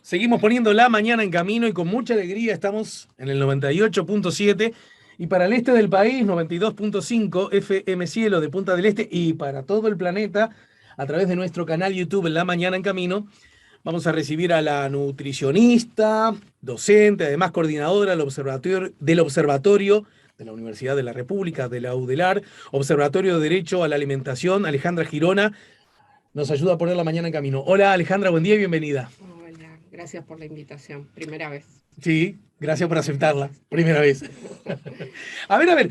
Seguimos poniendo la mañana en camino y con mucha alegría estamos en el 98.7 y para el este del país 92.5 FM Cielo de Punta del Este y para todo el planeta a través de nuestro canal YouTube La Mañana en Camino. Vamos a recibir a la nutricionista, docente, además coordinadora del observatorio de la Universidad de la República, de la UDELAR, Observatorio de Derecho a la Alimentación, Alejandra Girona. Nos ayuda a poner la mañana en camino. Hola Alejandra, buen día y bienvenida. Hola, gracias por la invitación. Primera vez. Sí, gracias por aceptarla. Primera vez. A ver,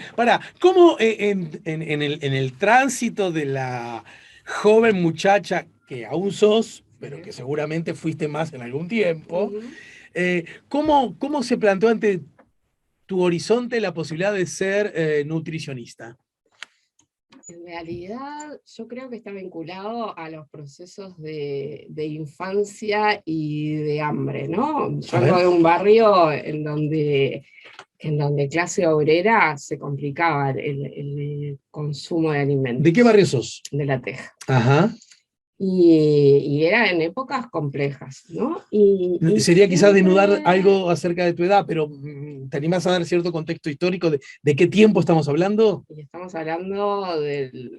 ¿cómo en el tránsito de la joven muchacha que aún sos, pero que seguramente fuiste más en algún tiempo, Ujú. ¿cómo se planteó ante tu horizonte la posibilidad de ser nutricionista? En realidad, yo creo que está vinculado a los procesos de infancia y de hambre, ¿no? Yo A vengo ver. de un barrio en donde clase obrera se complicaba el consumo de ¿De qué alimentos, barrio sos? de La Teja. Ajá. Y era en épocas complejas, ¿no? Y Sería quizás desnudar siempre. algo acerca de tu edad, pero ¿te animás a dar cierto contexto histórico de qué tiempo estamos hablando? Y estamos hablando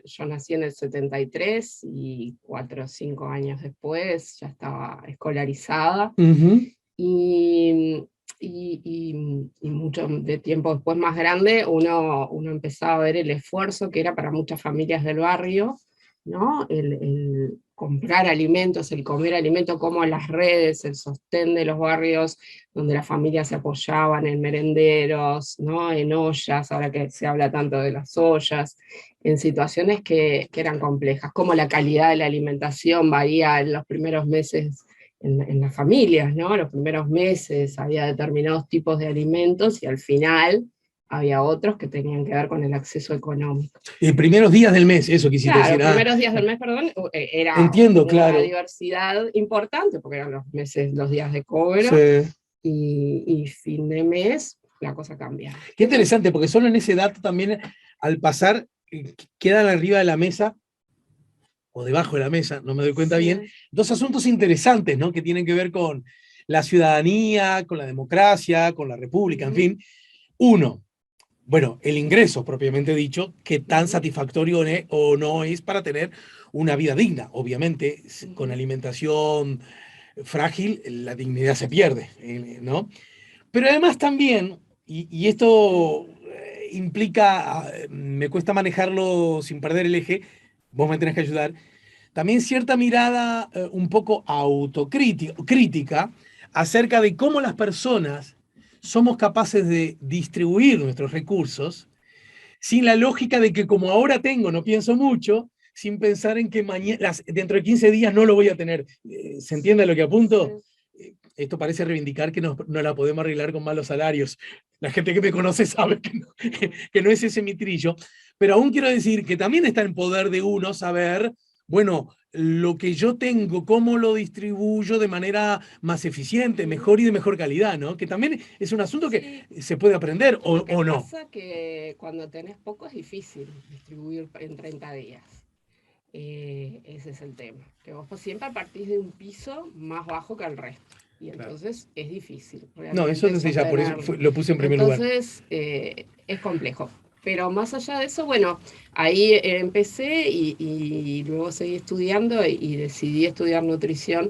yo nací en el 73 y 4 o 5 años después ya estaba escolarizada Ujú. y, y mucho de tiempo después más grande uno empezaba a ver el esfuerzo que era para muchas familias del barrio, ¿no? El comprar alimentos, el comer alimentos, como las redes, el sostén de los barrios donde las familias se apoyaban en merenderos, ¿no? En ollas, ahora que se habla tanto de las ollas, en situaciones que eran complejas, como la calidad de la alimentación varía en los primeros meses en las familias, ¿no? Los primeros meses había determinados tipos de alimentos y al final había otros que tenían que ver con el acceso económico. Primeros días del mes, eso quisiste Claro, decir. los Ah, primeros días del mes, perdón, era entiendo, una claro. diversidad importante, porque eran los meses, los días de cobro, Sí. y fin de mes la cosa cambia. Qué interesante, porque solo en ese dato también, al pasar, quedan arriba de la mesa, o debajo de la mesa, no me doy cuenta bien, Sí. dos asuntos interesantes, ¿no? Que tienen que ver con la ciudadanía, con la democracia, con la república, en Ujú, fin. Uno, bueno, el ingreso propiamente dicho, qué tan ujú, satisfactorio o no es para tener una vida digna. Obviamente, con ujú. alimentación frágil, la dignidad se pierde, ¿no? Pero además también, y esto implica, me cuesta manejarlo sin perder el eje, vos me tenés que ayudar, también cierta mirada un poco crítica acerca de cómo las personas somos capaces de distribuir nuestros recursos sin la lógica de que como ahora tengo, no pienso mucho, sin pensar en que dentro de 15 días no lo voy a tener. ¿Se entiende a lo que apunto? Sí. Esto parece reivindicar que no la podemos arreglar con malos salarios. La gente que me conoce sabe que no es ese mi trillo, pero aún quiero decir que también está en poder de uno saber, bueno, lo que yo tengo, cómo lo distribuyo de manera más eficiente, mejor y de mejor calidad, ¿no? Que también es un asunto que Sí, se puede aprender lo que o no. pasa que cuando tenés poco es difícil distribuir en 30 días. Ese es el tema, que vos siempre partís de un piso más bajo que el resto. Y Claro. entonces es difícil No, eso realmente desde ya, por eso sostenerlo. lo puse en primer lugar. Entonces es complejo. Pero más allá de eso, bueno, ahí empecé y luego seguí estudiando y decidí estudiar nutrición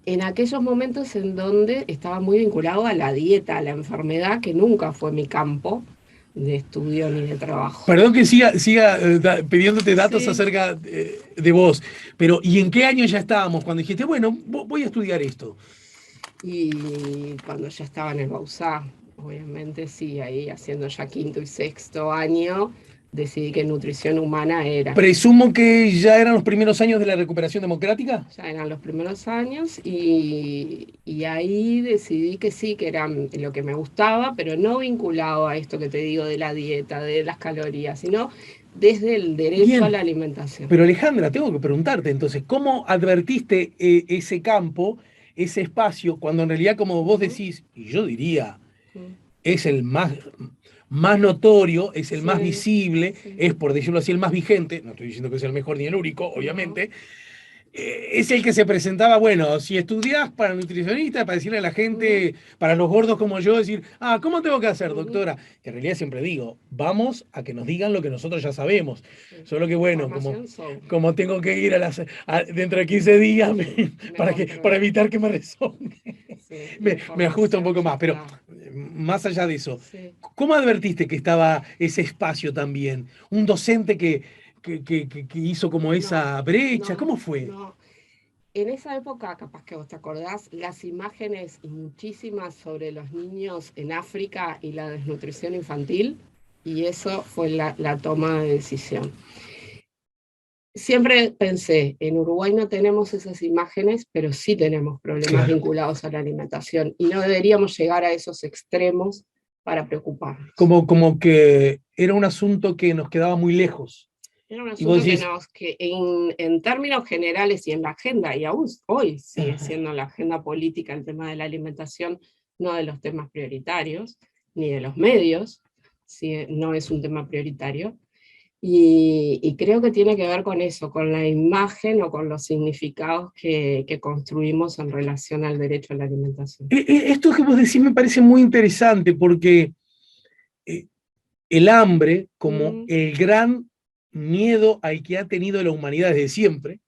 en aquellos momentos en donde estaba muy vinculado a la dieta, a la enfermedad, que nunca fue mi campo de estudio ni de trabajo. Perdón que siga pidiéndote datos Sí. acerca de vos, pero ¿y en qué año ya estábamos cuando dijiste, bueno, voy a estudiar esto? Y cuando ya estaba en el Bausá, obviamente sí, ahí haciendo ya quinto y sexto año, decidí que nutrición humana era. Presumo que ya eran los primeros años de la recuperación democrática. Ya eran los primeros años y ahí decidí que sí, que era lo que me gustaba, pero no vinculado a esto que te digo de la dieta, de las calorías, sino desde el derecho a Bien, la alimentación. pero Alejandra, tengo que preguntarte entonces, ¿cómo advertiste ese campo, ese espacio, cuando en realidad, como vos Ujú, decís, y yo diría, ujú. es el más notorio, es el más Sí, visible, sí, es por decirlo así el más vigente, no estoy diciendo que sea el mejor ni el único, no. obviamente, es el que se presentaba, bueno, si estudiás para nutricionista, para decirle a la gente, para los gordos como yo, decir, ¿cómo tengo que hacer, doctora? Que en realidad siempre digo, vamos a que nos digan lo que nosotros ya sabemos. Sí. Solo que bueno, Información como tengo que ir dentro de 15 días para control. evitar que me rezongue, Sí, me ajusto un poco ya más. Pero está. más allá de eso, Sí. ¿cómo advertiste que estaba ese espacio también? Un docente que hizo como esa brecha, ¿cómo fue? No. En esa época, capaz que vos te acordás, las imágenes y muchísimas sobre los niños en África y la desnutrición infantil, y eso fue la toma de decisión. Siempre pensé, en Uruguay no tenemos esas imágenes, pero sí tenemos problemas vinculados a la alimentación, y no deberíamos llegar a esos extremos para preocuparnos. Como que era un asunto que nos quedaba muy lejos. Era un asunto que en términos generales y en la agenda, y aún hoy sigue siendo la agenda política el tema de la alimentación, no de los temas prioritarios, ni de los medios, no es un tema prioritario. Y creo que tiene que ver con eso, con la imagen o con los significados que construimos en relación al derecho a la alimentación. Esto que vos decís me parece muy interesante porque el hambre, como el gran miedo al que ha tenido la humanidad desde siempre,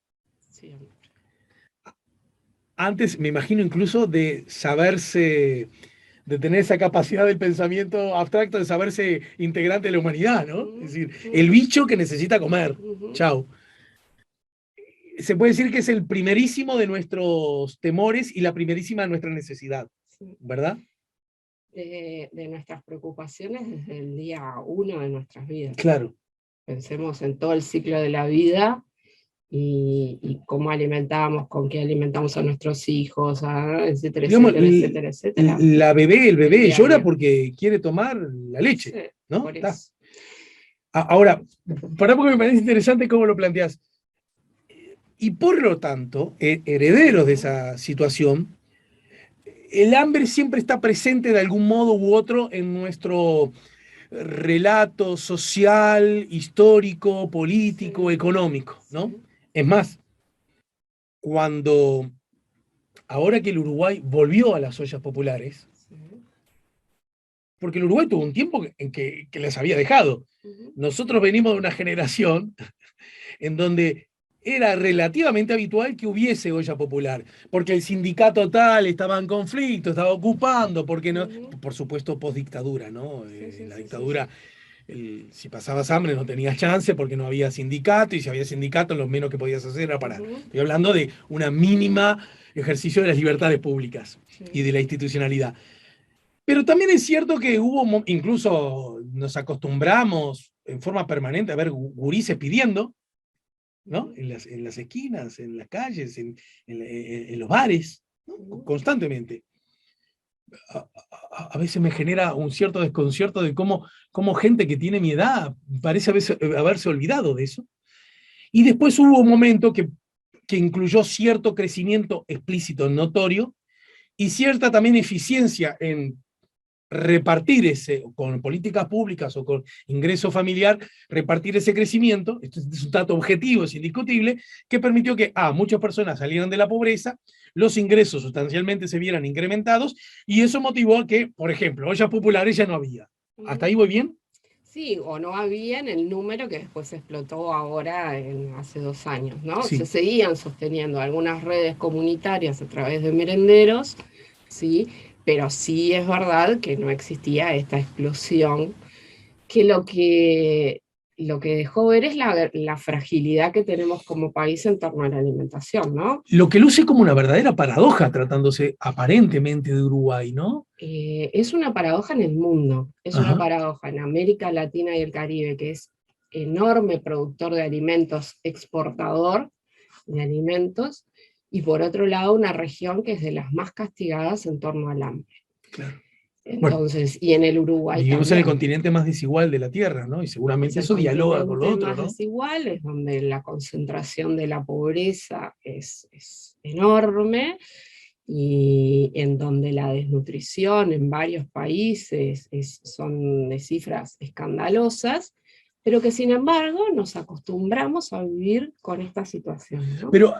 antes me imagino incluso de saberse, de tener esa capacidad del pensamiento abstracto, de saberse integrante de la humanidad, ¿no? Es decir, el bicho que necesita comer. Chao. Se puede decir que es el primerísimo de nuestros temores y la primerísima de nuestra necesidad, ¿verdad? De nuestras preocupaciones desde el día uno de nuestras vidas. Claro. Pensemos en todo el ciclo de la vida y cómo alimentamos, con qué alimentamos a nuestros hijos, etcétera, digamos, etcétera, etcétera. El bebé llora porque quiere tomar la leche, sí, ¿no? Ahora, para porque me parece interesante cómo lo planteas. Y por lo tanto, herederos de esa situación, el hambre siempre está presente de algún modo u otro en nuestro relato social, histórico, político, económico, ¿no? Es más, ahora que el Uruguay volvió a las ollas populares, porque el Uruguay tuvo un tiempo en que les había dejado. Nosotros venimos de una generación en donde era relativamente habitual que hubiese olla popular, porque el sindicato tal estaba en conflicto, estaba ocupando, porque no, por supuesto postdictadura, ¿no? La dictadura, si pasabas hambre no tenías chance porque no había sindicato, y si había sindicato lo menos que podías hacer era parar. Estoy hablando de una mínima ejercicio de las libertades públicas y de la institucionalidad. Pero también es cierto que incluso nos acostumbramos en forma permanente a ver gurises pidiendo, ¿no? En las esquinas, en las calles, en los bares, ¿no? Constantemente. A veces me genera un cierto desconcierto de cómo gente que tiene mi edad parece haberse olvidado de eso. Y después hubo un momento que incluyó cierto crecimiento explícito, notorio, y cierta también eficiencia en repartir con políticas públicas o con ingreso familiar, repartir ese crecimiento. Esto es un dato objetivo, es indiscutible, que permitió que muchas personas salieran de la pobreza, los ingresos sustancialmente se vieran incrementados, y eso motivó a que, por ejemplo, ollas populares ya no había. ¿Hasta ahí voy bien? Sí, o no había en el número que después explotó ahora hace 2 años, ¿no? Sí. Se seguían sosteniendo algunas redes comunitarias a través de merenderos, ¿sí? Pero sí es verdad que no existía esta explosión, que lo que dejó ver es la fragilidad que tenemos como país en torno a la alimentación, ¿no? Lo que luce como una verdadera paradoja tratándose aparentemente de Uruguay, ¿no? Es una paradoja en el mundo, es una paradoja en América Latina y el Caribe, que es enorme productor de alimentos, exportador de alimentos, y por otro lado una región que es de las más castigadas en torno al hambre. Claro. Entonces, y en el Uruguay vivimos también. en el continente más desigual de la Tierra, ¿no? Y seguramente eso dialoga con lo otro, más ¿no? desigual, es donde la concentración de la pobreza es enorme, y en donde la desnutrición en varios países son de cifras escandalosas, pero que sin embargo nos acostumbramos a vivir con esta situación, ¿no? Pero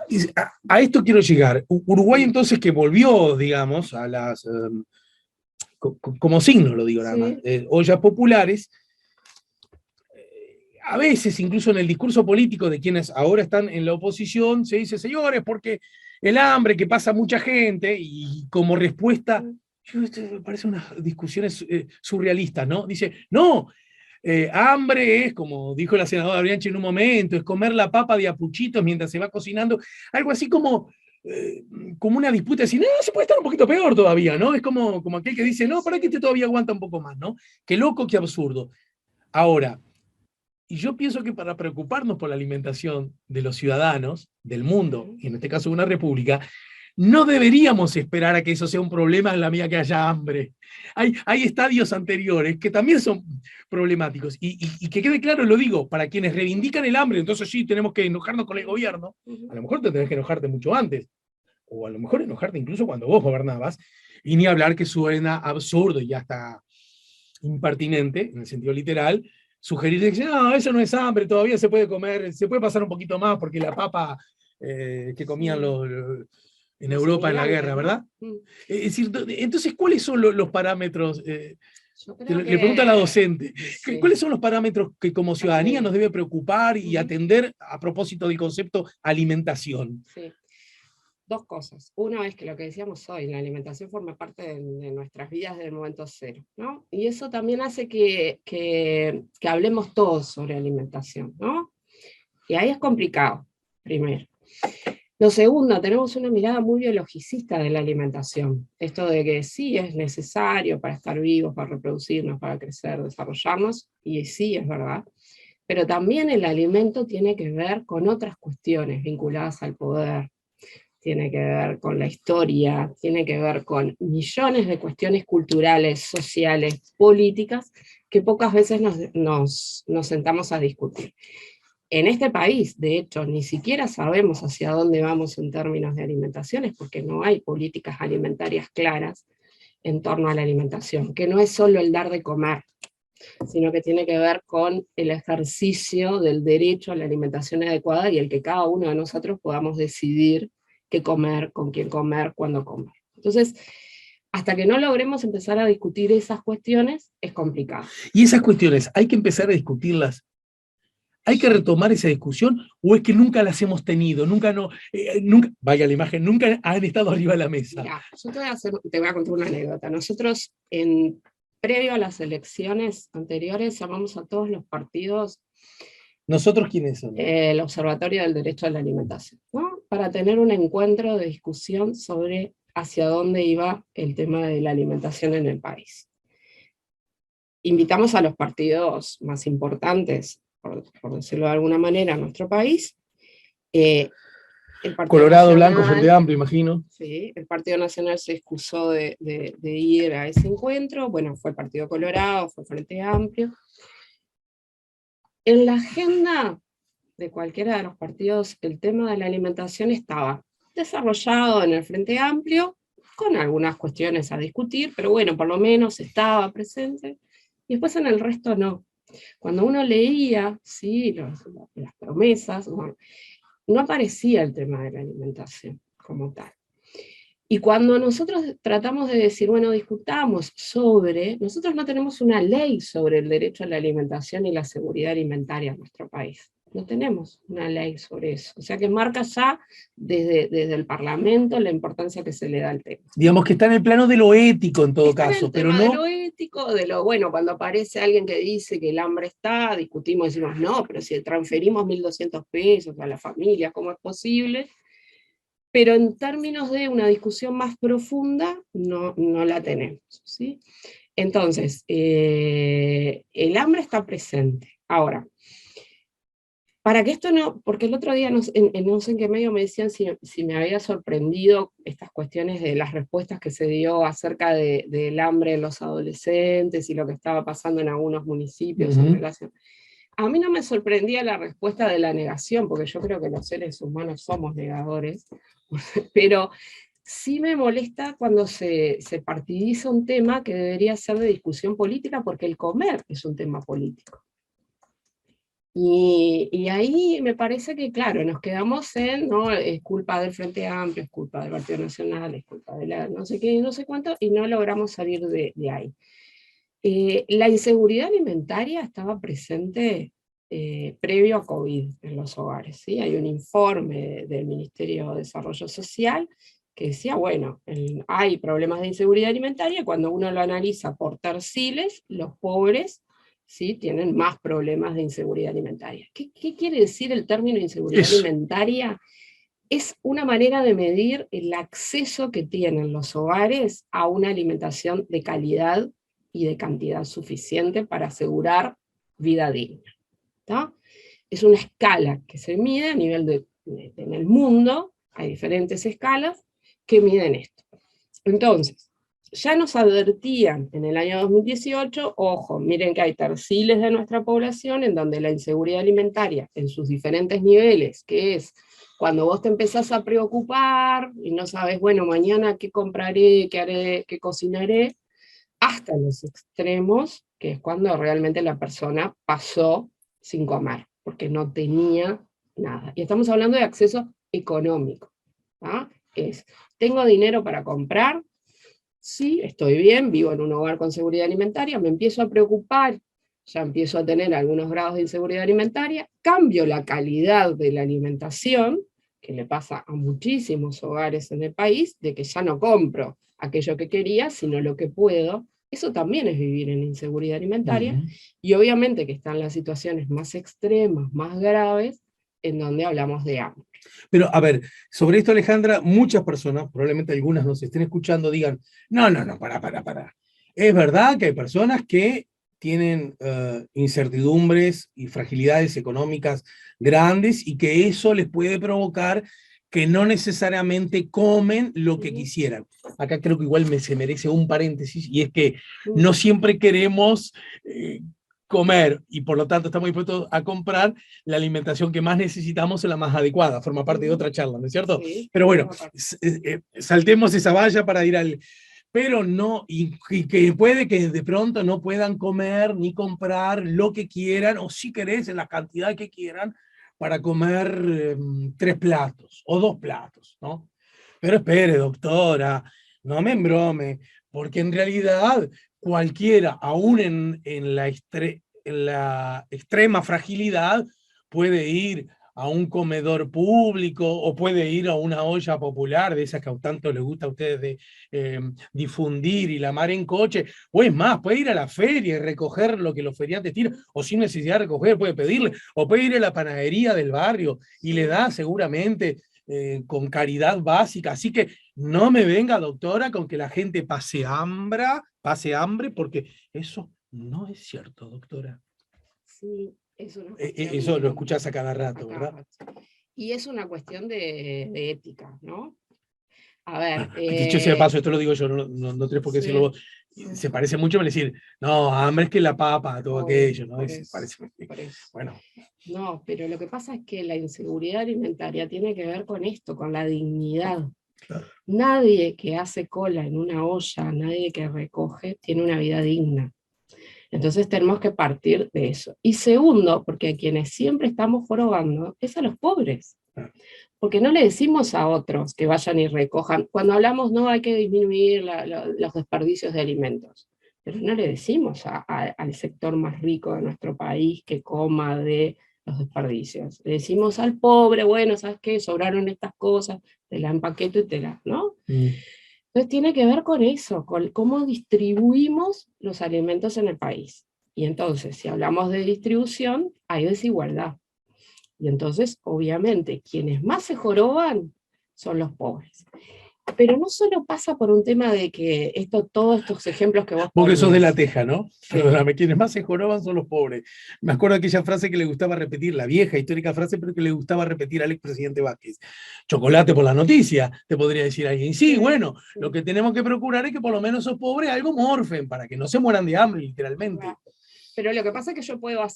a esto quiero llegar. Uruguay entonces que volvió, digamos, a las, como signo lo digo nada más, Sí. ollas populares, a veces incluso en el discurso político de quienes ahora están en la oposición, se dice, señores, porque el hambre que pasa mucha gente, y como respuesta, esto me parece unas discusiones surrealistas, ¿no? Dice, no, hambre es, como dijo la senadora Bianchi en un momento, es comer la papa de a puchitos mientras se va cocinando, algo así como una disputa, decir, no, se puede estar un poquito peor todavía, ¿no? Es como aquel que dice, no, para que este todavía aguanta un poco más, ¿no? Qué loco, qué absurdo. Ahora, y yo pienso que para preocuparnos por la alimentación de los ciudadanos del mundo, y en este caso de una república, no deberíamos esperar a que eso sea un problema en la medida que haya hambre. Hay estadios anteriores que también son problemáticos. Y que quede claro, lo digo, para quienes reivindican el hambre, entonces sí, tenemos que enojarnos con el gobierno, a lo mejor te tenés que enojarte mucho antes, o a lo mejor enojarte incluso cuando vos gobernabas, y ni hablar que suena absurdo y hasta impertinente, en el sentido literal, sugerir que no, eso no es hambre, todavía se puede comer, se puede pasar un poquito más porque la papa que comían en Los Europa en la inmigrantes, guerra, ¿verdad? ¿no? Es decir, entonces, ¿cuáles son los parámetros? Yo creo Le pregunto a la docente, sí, ¿cuáles son los parámetros que como ciudadanía nos debe preocupar y atender a propósito del concepto alimentación? Sí. Dos cosas. Una es que lo que decíamos hoy, la alimentación forma parte de nuestras vidas desde el momento cero, ¿no? Y eso también hace que hablemos todos sobre alimentación, ¿no? Y ahí es complicado, primero. Lo segundo, tenemos una mirada muy biologicista de la alimentación. Esto de que sí es necesario para estar vivos, para reproducirnos, para crecer, desarrollarnos, y sí es verdad. Pero también el alimento tiene que ver con otras cuestiones vinculadas al poder, tiene que ver con la historia, tiene que ver con millones de cuestiones culturales, sociales, políticas, que pocas veces nos sentamos a discutir. En este país, de hecho, ni siquiera sabemos hacia dónde vamos en términos de alimentaciones, porque no hay políticas alimentarias claras en torno a la alimentación, que no es solo el dar de comer, sino que tiene que ver con el ejercicio del derecho a la alimentación adecuada y el que cada uno de nosotros podamos decidir qué comer, con quién comer, cuándo comer. Entonces, hasta que no logremos empezar a discutir esas cuestiones, es complicado. Y esas cuestiones, ¿hay que empezar a discutirlas? ¿Hay que retomar esa discusión o es que nunca las hemos tenido? Nunca, vaya la imagen, nunca han estado arriba de la mesa. Mirá, yo te voy a contar una anécdota. Nosotros, previo a las elecciones anteriores, llamamos a todos los partidos. ¿Nosotros quiénes somos? El Observatorio del Derecho a la Alimentación, ¿no? Para tener un encuentro de discusión sobre hacia dónde iba el tema de la alimentación en el país. Invitamos a los partidos más importantes, por decirlo de alguna manera, en nuestro país. El Colorado, Nacional, Blanco, Frente Amplio, imagino. Sí, el Partido Nacional se excusó de ir a ese encuentro. Bueno, fue el Partido Colorado, fue Frente Amplio. En la agenda de cualquiera de los partidos, el tema de la alimentación estaba desarrollado en el Frente Amplio, con algunas cuestiones a discutir, pero bueno, por lo menos estaba presente, y después en el resto no. Cuando uno leía, sí, las promesas, bueno, no aparecía el tema de la alimentación como tal. Y cuando nosotros tratamos de decir, bueno, discutamos sobre, nosotros no tenemos una ley sobre el derecho a la alimentación y la seguridad alimentaria en nuestro país. No tenemos una ley sobre eso. O sea que marca ya desde el Parlamento la importancia que se le da al tema. Digamos que está en el plano de lo ético en todo caso, pero no... de lo ético, de lo bueno, cuando aparece alguien que dice que el hambre está, discutimos, decimos, no, pero si transferimos 1.200 pesos a la familia, ¿cómo es posible? Pero en términos de una discusión más profunda, no la tenemos, ¿sí? Entonces, el hambre está presente. Ahora, para que esto no, porque el otro día no sé en qué medio me decían si me había sorprendido estas cuestiones de las respuestas que se dio acerca del hambre en los adolescentes y lo que estaba pasando en algunos municipios en relación. A mí no me sorprendía la respuesta de la negación, porque yo creo que los seres humanos somos negadores, pero sí me molesta cuando se partidiza un tema que debería ser de discusión política, porque el comer es un tema político. Y ahí me parece que, claro, nos quedamos en, ¿no? Es culpa del Frente Amplio, es culpa del Partido Nacional, es culpa de la no sé qué, no sé cuánto, y no logramos salir de ahí. La inseguridad alimentaria estaba presente previo a COVID en los hogares, ¿sí? Hay un informe del Ministerio de Desarrollo Social que decía, bueno, hay problemas de inseguridad alimentaria, cuando uno lo analiza por terciles, los pobres, ¿sí?, tienen más problemas de inseguridad alimentaria. ¿Qué quiere decir el término inseguridad Eso. alimentaria? Es una manera de medir el acceso que tienen los hogares a una alimentación de calidad y de cantidad suficiente para asegurar vida digna. ¿Tá? Es una escala que se mide a nivel en el mundo, hay diferentes escalas que miden esto. Entonces, ya nos advertían en el año 2018, ojo, miren que hay terciles de nuestra población en donde la inseguridad alimentaria en sus diferentes niveles, que es cuando vos te empezás a preocupar y no sabes, bueno, mañana qué compraré, qué haré, qué cocinaré, hasta los extremos, que es cuando realmente la persona pasó sin comer, porque no tenía nada. Y estamos hablando de acceso económico. ¿Ah? Es, ¿tengo dinero para comprar? Sí, estoy bien, vivo en un hogar con seguridad alimentaria, me empiezo a preocupar, ya empiezo a tener algunos grados de inseguridad alimentaria, cambio la calidad de la alimentación, que le pasa a muchísimos hogares en el país, de que ya no compro aquello que quería, sino lo que puedo. Eso también es vivir en inseguridad alimentaria, y obviamente que están las situaciones más extremas, más graves, en donde hablamos de hambre. Pero, a ver, sobre esto, Alejandra, muchas personas, probablemente algunas nos estén escuchando, digan, no, no, no, para. Es verdad que hay personas que tienen incertidumbres y fragilidades económicas grandes y que eso les puede provocar que no necesariamente comen lo que quisieran. Acá creo que igual se merece un paréntesis, y es que no siempre queremos comer, y por lo tanto estamos dispuestos a comprar la alimentación que más necesitamos, es la más adecuada, forma parte de otra charla, ¿no es cierto? Sí, pero bueno, saltemos esa valla para ir al... Pero no, y que puede que de pronto no puedan comer ni comprar lo que quieran, o si querés, en la cantidad que quieran, para comer 3 platos o 2 platos, ¿no? Pero espere, doctora, no me embrome, porque en realidad cualquiera, aún en la extrema fragilidad, puede ir a un comedor público o puede ir a una olla popular, de esas que a tanto les gusta a ustedes de difundir y la mar en coche, o es más, puede ir a la feria y recoger lo que los feriantes tiran, o sin necesidad de recoger, puede pedirle, o puede ir a la panadería del barrio y le da seguramente con caridad básica. Así que no me venga, doctora, con que la gente pase hambre, porque eso no es cierto, doctora. Sí, es una Eso lo escuchás a cada rato, ¿verdad? Y es una cuestión de ética, ¿no? A ver. Dicho sea de paso, esto lo digo yo, no tenés por qué decirlo vos. Se parece mucho a decir, no, hambre es que la papa, todo aquello, ¿no? Bueno. No, pero lo que pasa es que la inseguridad alimentaria tiene que ver con esto, con la dignidad. Claro. Nadie que hace cola en una olla, nadie que recoge, tiene una vida digna. Entonces tenemos que partir de eso. Y segundo, porque a quienes siempre estamos jorobando es a los pobres. Porque no le decimos a otros que vayan y recojan. Cuando hablamos, no, hay que disminuir los desperdicios de alimentos. Pero no le decimos al sector más rico de nuestro país que coma de los desperdicios. Le decimos al pobre, bueno, ¿sabes qué? Sobraron estas cosas, te la empaqueto y te la, ¿no? Entonces tiene que ver con eso, con cómo distribuimos los alimentos en el país. Y entonces, si hablamos de distribución, hay desigualdad. Y entonces, obviamente, quienes más se joroban son los pobres. Pero no solo pasa por un tema de que todos estos ejemplos que vos Porque ponías. sos de La Teja, ¿no? Sí. Perdóname, quienes más se joroban son los pobres. Me acuerdo de aquella frase que le gustaba repetir, la vieja histórica frase, pero que le gustaba repetir al expresidente Vázquez. Chocolate por la noticia, te podría decir alguien. Sí, bueno, lo que tenemos que procurar es que por lo menos esos pobres algo morfen, para que no se mueran de hambre, literalmente. Pero lo que pasa es que yo puedo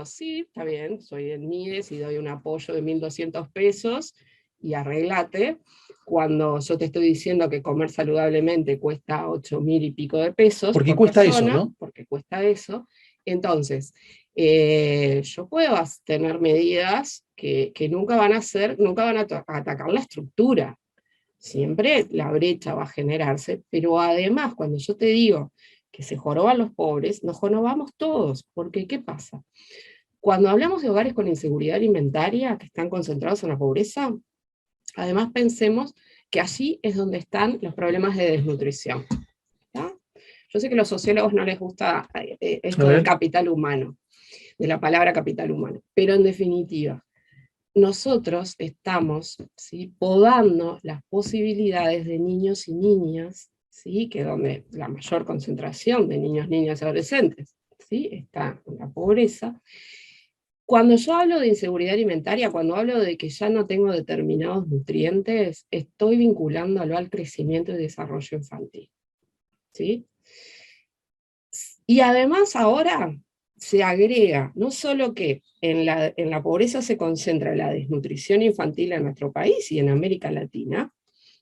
sí, está bien, soy en Mides y doy un apoyo de 1.200 pesos y arreglate, cuando yo te estoy diciendo que comer saludablemente cuesta 8.000 y pico de pesos. Porque cuesta persona, eso, ¿no? Porque cuesta eso. Entonces, yo puedo tener medidas que nunca van a atacar la estructura. Siempre la brecha va a generarse, pero además, cuando yo te digo que se joroban los pobres, nos jorobamos todos, porque ¿qué pasa? Cuando hablamos de hogares con inseguridad alimentaria, que están concentrados en la pobreza, además pensemos que allí es donde están los problemas de desnutrición. ¿Ya? Yo sé que a los sociólogos no les gusta esto del capital humano, de la palabra capital humano, pero en definitiva, nosotros estamos, ¿sí?, podando las posibilidades de niños y niñas, ¿sí?, que es donde la mayor concentración de niños, niñas y adolescentes, ¿sí?, está en la pobreza. Cuando yo hablo de inseguridad alimentaria, cuando hablo de que ya no tengo determinados nutrientes, estoy vinculándolo al crecimiento y desarrollo infantil, ¿sí? Y además ahora se agrega, no solo que en la pobreza se concentra la desnutrición infantil en nuestro país y en América Latina,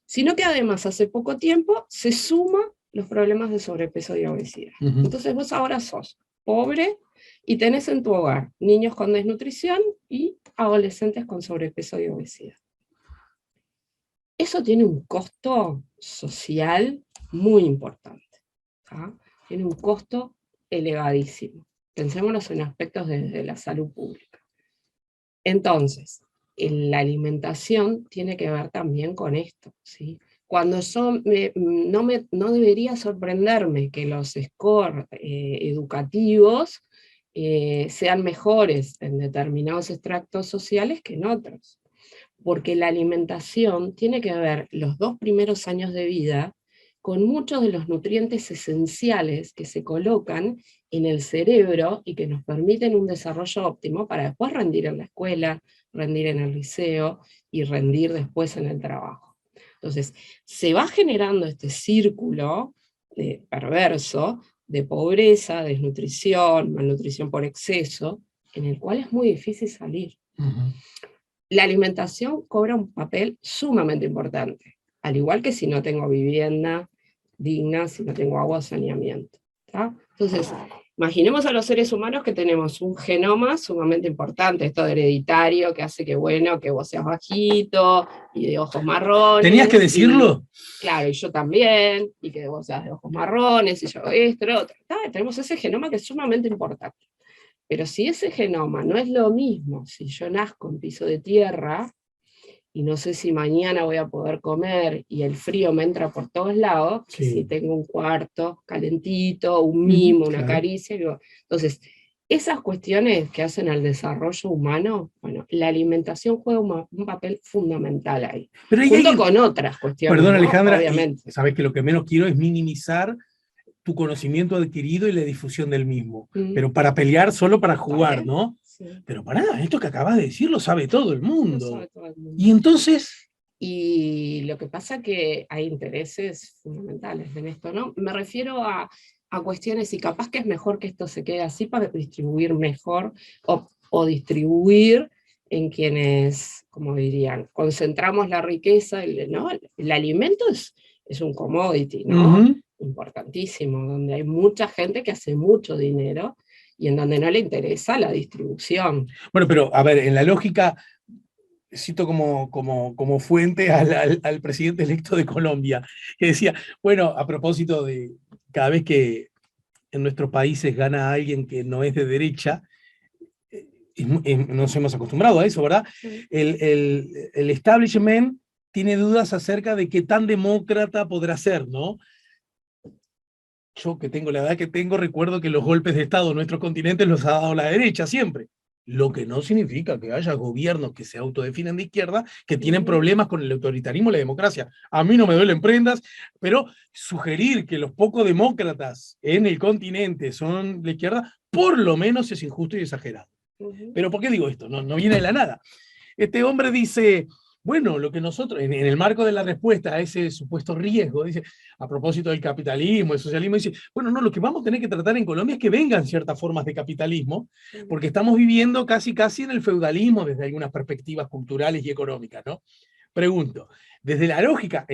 sino que además hace poco tiempo se suman los problemas de sobrepeso y obesidad. Entonces vos ahora sos pobre y tenés en tu hogar niños con desnutrición y adolescentes con sobrepeso y obesidad. Eso tiene un costo social muy importante, ¿ah? Tiene un costo elevadísimo. Pensémonos en aspectos de la salud pública. Entonces, la alimentación tiene que ver también con esto, ¿sí? Cuando no debería sorprenderme que los scores educativos sean mejores en determinados extractos sociales que en otros, porque la alimentación tiene que ver los 2 primeros años de vida con muchos de los nutrientes esenciales que se colocan en el cerebro y que nos permiten un desarrollo óptimo para después rendir en la escuela, rendir en el liceo y rendir después en el trabajo. Entonces, se va generando este círculo perverso de pobreza, desnutrición, malnutrición por exceso, en el cual es muy difícil salir. La alimentación cobra un papel sumamente importante, al igual que si no tengo vivienda digna, si no tengo agua o saneamiento, ¿tá? Entonces, imaginemos a los seres humanos que tenemos un genoma sumamente importante, esto de hereditario, que hace que, bueno, que vos seas bajito, y de ojos marrones. ¿Tenías que decirlo? Claro, y yo también, y que vos seas de ojos marrones, y yo esto, lo otro. ¿Tá? Tenemos ese genoma que es sumamente importante. Pero si ese genoma no es lo mismo, si yo nazco en piso de tierra, y no sé si mañana voy a poder comer, y el frío me entra por todos lados, sí, si tengo un cuarto calentito, un mimo, una caricia. Entonces, esas cuestiones que hacen al desarrollo humano, bueno, la alimentación juega un papel fundamental ahí. Pero junto con otras cuestiones. Perdón, ¿no? Alejandra, obviamente. Sabes que lo que menos quiero es minimizar tu conocimiento adquirido y la difusión del mismo. Pero para pelear, solo para jugar, ¿no? Sí. Pero pará, esto que acabas de decir lo sabe todo el mundo. Lo sabe todo el mundo. Y entonces... Y lo que pasa es que hay intereses fundamentales en esto, ¿no? Me refiero a cuestiones, y capaz que es mejor que esto se quede así para distribuir mejor, o distribuir en quienes, como dirían, concentramos la riqueza, ¿no? El alimento es un commodity, ¿no? Importantísimo, donde hay mucha gente que hace mucho dinero y en donde no le interesa la distribución. Bueno, pero a ver, en la lógica, cito como fuente al presidente electo de Colombia, que decía, bueno, a propósito de cada vez que en nuestros países gana alguien que no es de derecha, nos hemos acostumbrado a eso, ¿verdad? Sí. El establishment tiene dudas acerca de qué tan demócrata podrá ser, ¿no? Yo, que tengo la edad que tengo, recuerdo que los golpes de Estado en nuestros continentes los ha dado la derecha siempre. Lo que no significa que haya gobiernos que se autodefinen de izquierda, que tienen problemas con el autoritarismo y la democracia. A mí no me duelen prendas, pero sugerir que los pocos demócratas en el continente son de izquierda, por lo menos es injusto y exagerado. Pero ¿por qué digo esto? No viene de la nada. Este hombre dice... Bueno, lo que nosotros, en el marco de la respuesta a ese supuesto riesgo, dice, a propósito del capitalismo, del socialismo, dice, bueno, no, lo que vamos a tener que tratar en Colombia es que vengan ciertas formas de capitalismo, porque estamos viviendo casi en el feudalismo desde algunas perspectivas culturales y económicas, ¿no? Pregunto, desde la lógica,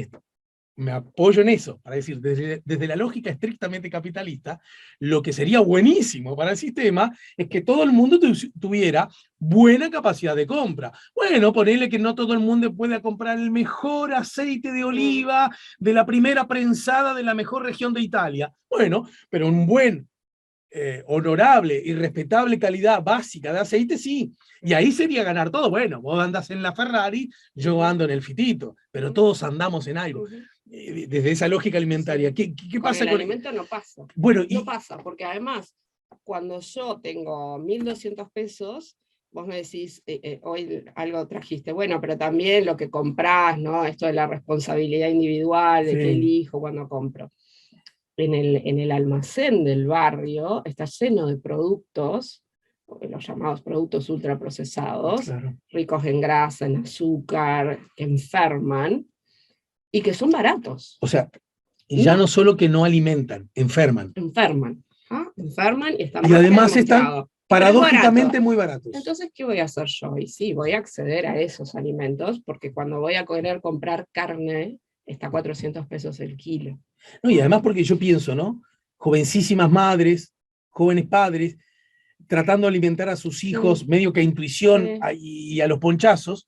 me apoyo en eso, para decir, desde la lógica estrictamente capitalista, lo que sería buenísimo para el sistema es que todo el mundo tuviera buena capacidad de compra. Bueno, ponerle que no todo el mundo pueda comprar el mejor aceite de oliva de la primera prensada de la mejor región de Italia. Bueno, pero un buen, honorable y respetable calidad básica de aceite, sí. Y ahí sería ganar todo. Bueno, vos andas en la Ferrari, yo ando en el Fitito, pero todos andamos en algo. Desde esa lógica alimentaria. ¿Qué pasa con el alimento? No pasa. Bueno, no pasa, porque además, cuando yo tengo 1.200 pesos, vos me decís, hoy algo trajiste, bueno, pero también lo que comprás, ¿no? Esto de la responsabilidad individual, de qué elijo cuando compro. En el almacén del barrio está lleno de productos, los llamados productos ultraprocesados, ricos en grasa, en azúcar, que enferman, y que son baratos. O sea, ya no solo que no alimentan, enferman. Enferman. Enferman y están y además están paradójicamente muy baratos. Entonces, ¿qué voy a hacer yo? Y sí, voy a acceder a esos alimentos, porque cuando voy a querer comprar carne, está a 400 pesos el kilo. No, y además porque yo pienso, ¿no? Jovencísimas madres, jóvenes padres, tratando de alimentar a sus hijos, medio que a intuición y a los ponchazos.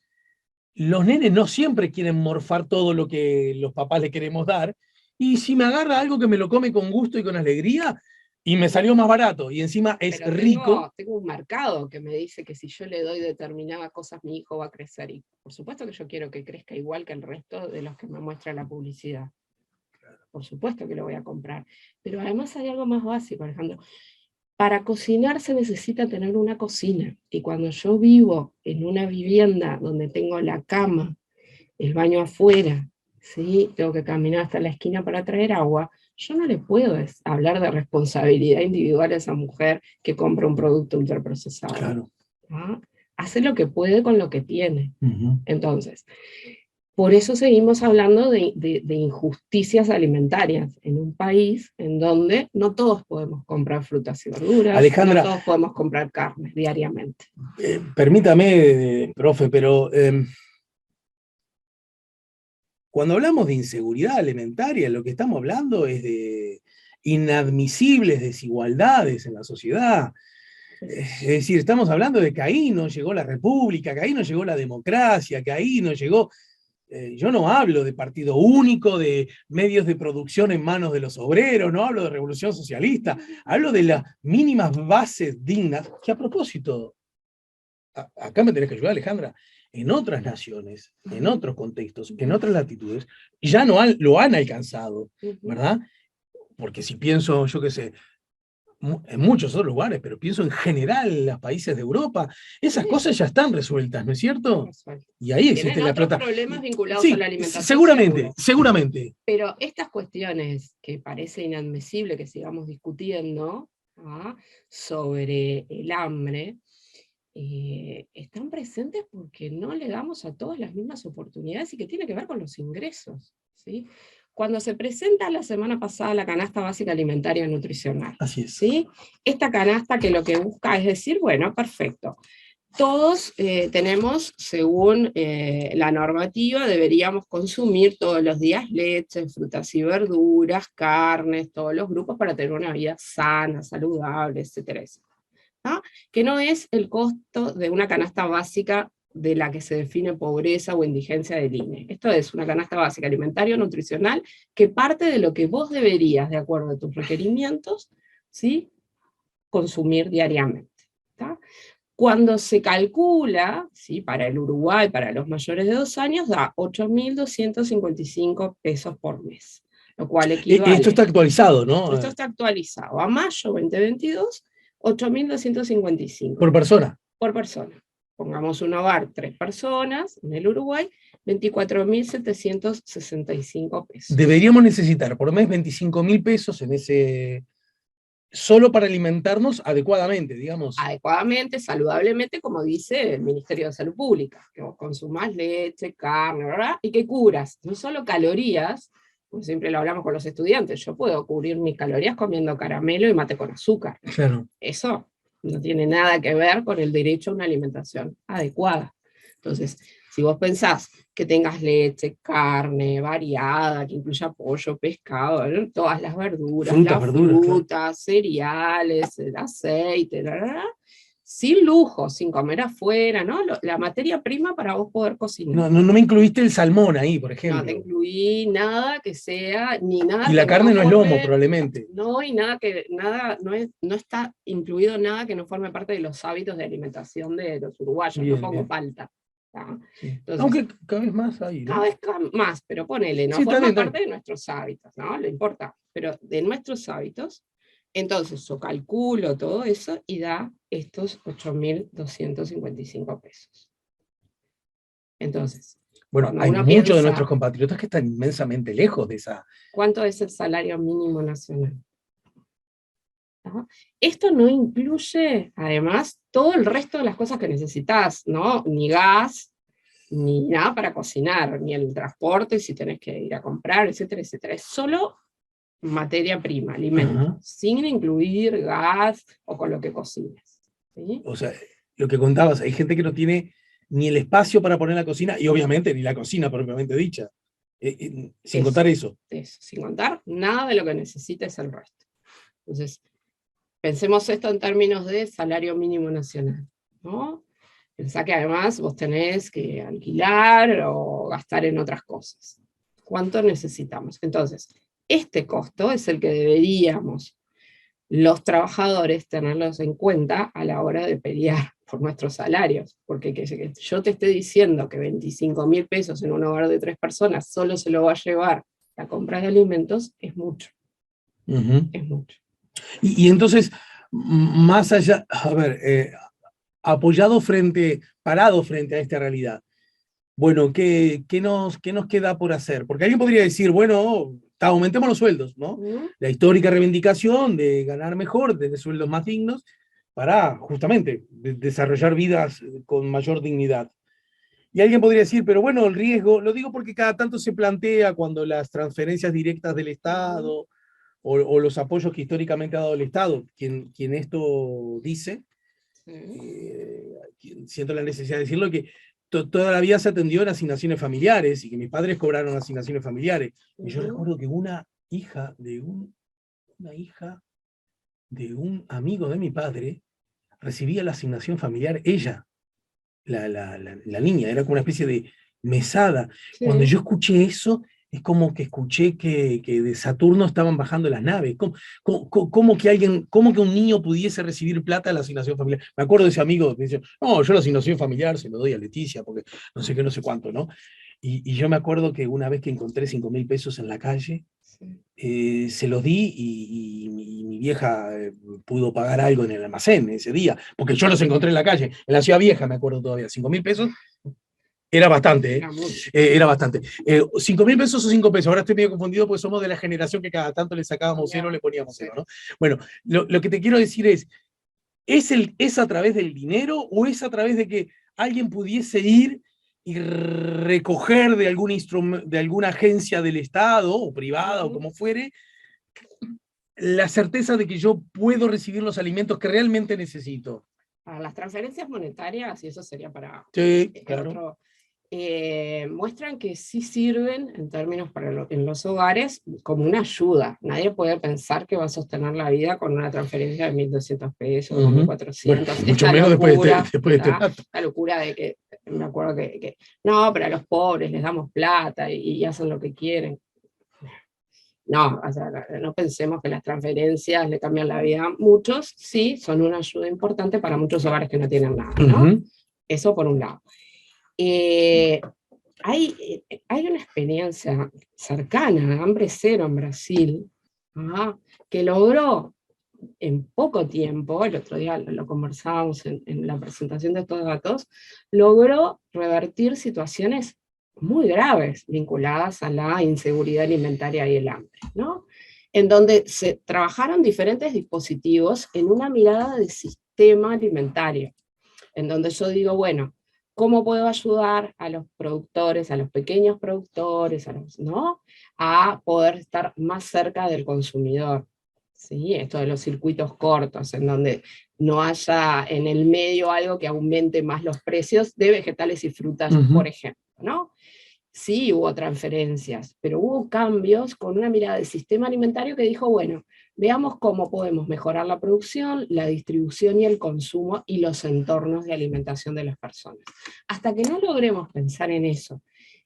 Los nenes no siempre quieren morfar todo lo que los papás le queremos dar, y si me agarra algo que me lo come con gusto y con alegría, y me salió más barato, y encima es rico. Tengo un mercado que me dice que si yo le doy determinadas cosas, mi hijo va a crecer, y por supuesto que yo quiero que crezca igual que el resto de los que me muestra la publicidad. Por supuesto que lo voy a comprar. Pero además hay algo más básico, Alejandro. Para cocinar se necesita tener una cocina, y cuando yo vivo en una vivienda donde tengo la cama, el baño afuera, ¿sí? Tengo que caminar hasta la esquina para traer agua, yo no le puedo hablar de responsabilidad individual a esa mujer que compra un producto ultraprocesado. Claro. ¿Ah? Hace lo que puede con lo que tiene. Entonces, por eso seguimos hablando de injusticias alimentarias en un país en donde no todos podemos comprar frutas y verduras, Alejandra, no todos podemos comprar carne diariamente. Permítame, profe, pero cuando hablamos de inseguridad alimentaria, lo que estamos hablando es de inadmisibles desigualdades en la sociedad. Es decir, estamos hablando de que ahí no llegó la república, que ahí no llegó la democracia, que ahí no llegó... yo no hablo de partido único, de medios de producción en manos de los obreros, no hablo de revolución socialista, hablo de las mínimas bases dignas, que a propósito, acá me tenés que ayudar, Alejandra, en otras naciones, en otros contextos, en otras latitudes, ya no lo han alcanzado, ¿verdad? Porque si pienso, yo qué sé, en muchos otros lugares, pero pienso en general en los países de Europa, esas cosas ya están resueltas, ¿no es cierto? Y ahí existe la plata. Problemas vinculados a la alimentación. Seguramente. Pero estas cuestiones que parece inadmisible que sigamos discutiendo sobre el hambre, están presentes porque no le damos a todos las mismas oportunidades, y que tiene que ver con los ingresos, ¿sí? Cuando se presenta la semana pasada la canasta básica alimentaria nutricional, así es. ¿sí? Esta canasta que lo que busca es decir, bueno, perfecto, todos tenemos, según la normativa, deberíamos consumir todos los días leche, frutas y verduras, carnes, todos los grupos, para tener una vida sana, saludable, etcétera, etcétera. ¿Ah? Que no es el costo de una canasta básica de la que se define pobreza o indigencia del INE. Esto es una canasta básica alimentaria nutricional que parte de lo que vos deberías, de acuerdo a tus requerimientos, ¿sí?, consumir diariamente. ¿Tá? Cuando se calcula, ¿sí?, para el Uruguay, para los mayores de 2 años, da 8.255 pesos por mes, lo cual equivale... Esto está actualizado, ¿no? Esto está actualizado. A mayo 2022, 8.255. ¿Por persona? Por persona. Pongamos un hogar, 3 personas, en el Uruguay, 24.765 pesos. Deberíamos necesitar por mes 25.000 pesos en ese... solo para alimentarnos adecuadamente, digamos. Adecuadamente, saludablemente, como dice el Ministerio de Salud Pública, que vos consumás leche, carne, ¿verdad? Y que cubras no solo calorías, como siempre lo hablamos con los estudiantes, yo puedo cubrir mis calorías comiendo caramelo y mate con azúcar. Claro. Eso no tiene nada que ver con el derecho a una alimentación adecuada. Entonces, si vos pensás que tengas leche, carne variada, que incluya pollo, pescado, ¿no? Todas las verduras, Frutas, las verduras, claro. frutas, cereales, el aceite, sin lujo, sin comer afuera, ¿no? La materia prima para vos poder cocinar. No, no, no me incluiste el salmón ahí, por No te ejemplo. incluí nada que sea, ni Y nada la que carne no no es lomo, forme, probablemente. no, y nada que, nada, no está incluido nada que no forme parte de los hábitos de alimentación de los uruguayos, no Bien, pongo bien. palta. ¿Tá? Sí. Entonces, Aunque cada vez más ahí, cada ¿no? vez más, pero ponele, no Sí, está bien, forma está parte bien. de nuestros hábitos, ¿no? Lo importa, pero de nuestros hábitos, entonces yo calculo todo eso y da estos 8.255 pesos. Entonces, Bueno, cuando hay uno muchos de nuestros piensa, compatriotas que están inmensamente lejos de esa. ¿cuánto es el salario mínimo nacional? ¿No? Esto no incluye, además, todo el resto de las cosas que necesitas, ¿no? Ni gas, ni nada para cocinar, ni el transporte, si tenés que ir a comprar, etcétera, etcétera. Es solo materia prima, alimento, Ajá. sin incluir gas o con lo que cocines. ¿Sí? O sea, lo que contabas, hay gente que no tiene ni el espacio para poner la cocina y obviamente ni la cocina propiamente dicha. Sin Eso, contar eso. eso, sin contar nada de lo que necesites el resto. Entonces, pensemos esto en términos de salario mínimo nacional, ¿no? Pensá que además vos tenés que alquilar o gastar en otras cosas. ¿Cuánto necesitamos? Entonces, este costo es el que deberíamos los trabajadores tenerlos en cuenta a la hora de pelear por nuestros salarios, porque que yo te esté diciendo que 25.000 pesos en un hogar de 3 personas solo se lo va a llevar la compra de alimentos, es mucho, Ujú. es mucho. Y entonces, más allá, a ver, parado frente a esta realidad, bueno, ¿qué nos queda por hacer? Porque alguien podría decir, bueno, aumentemos los sueldos, ¿no? ¿No? La histórica reivindicación de ganar mejor, de sueldos más dignos, para justamente desarrollar vidas con mayor dignidad. Y alguien podría decir, pero bueno, el riesgo, lo digo porque cada tanto se plantea cuando las transferencias directas del Estado o los apoyos que históricamente ha dado el Estado, quien esto dice, Sí. siento la necesidad de decirlo, que toda la vida se atendió en asignaciones familiares y que mis padres cobraron asignaciones familiares. Y yo recuerdo que una hija de un amigo de mi padre recibía la asignación familiar, ella, la niña, era como una especie de mesada. Cuando Sí. yo escuché eso, es como que escuché que de Saturno estaban bajando las naves. ¿Cómo que un niño pudiese recibir plata de la asignación familiar? Me acuerdo de ese amigo que dice, no, yo la asignación familiar se lo doy a Leticia, porque no sé qué, no sé cuánto, ¿no? Y yo me acuerdo que una vez que encontré 5.000 pesos en la calle, Sí. se los di y mi vieja pudo pagar algo en el almacén ese día, porque yo los encontré en la calle, en la ciudad vieja, me acuerdo todavía. 5.000 pesos era bastante, ¿eh? Era mucho. Era bastante. 5.000 pesos o 5 pesos, ahora estoy medio confundido porque somos de la generación que cada tanto le sacábamos cero, le poníamos Sí. cero, ¿no? Bueno, lo que te quiero decir ¿es a través del dinero o es a través de que alguien pudiese ir y recoger de alguna agencia del Estado o privada o como fuere, la certeza de que yo puedo recibir los alimentos que realmente necesito? Para las transferencias monetarias, y eso sería para Sí, claro. otro, muestran que sí sirven en términos en los hogares como una ayuda. Nadie puede pensar que va a sostener la vida con una transferencia de 1.200 pesos o Bueno, 1.400. mucho Esta menos locura, después de este ¿tá? dato. La locura de que, me acuerdo que no, pero a los pobres les damos plata y hacen lo que quieren. No, o sea, no pensemos que las transferencias le cambian la vida a muchos, sí, son una ayuda importante para muchos hogares que no tienen nada, ¿no? Eso por un lado. Hay una experiencia cercana, hambre cero en Brasil, ¿ah? Que logró en poco tiempo, el otro día lo conversábamos en la presentación de estos datos, logró revertir situaciones muy graves vinculadas a la inseguridad alimentaria y el hambre, ¿no? En donde se trabajaron diferentes dispositivos en una mirada de sistema alimentario, en donde yo digo, bueno, ¿cómo puedo ayudar a los productores, a los pequeños productores, ¿no? A poder estar más cerca del consumidor? ¿sí? Esto de los circuitos cortos, en donde no haya en el medio algo que aumente más los precios de vegetales y frutas, por ejemplo, ¿no? Sí hubo transferencias, pero hubo cambios con una mirada del sistema alimentario que dijo, bueno, veamos cómo podemos mejorar la producción, la distribución y el consumo y los entornos de alimentación de las personas. Hasta que no logremos pensar en eso,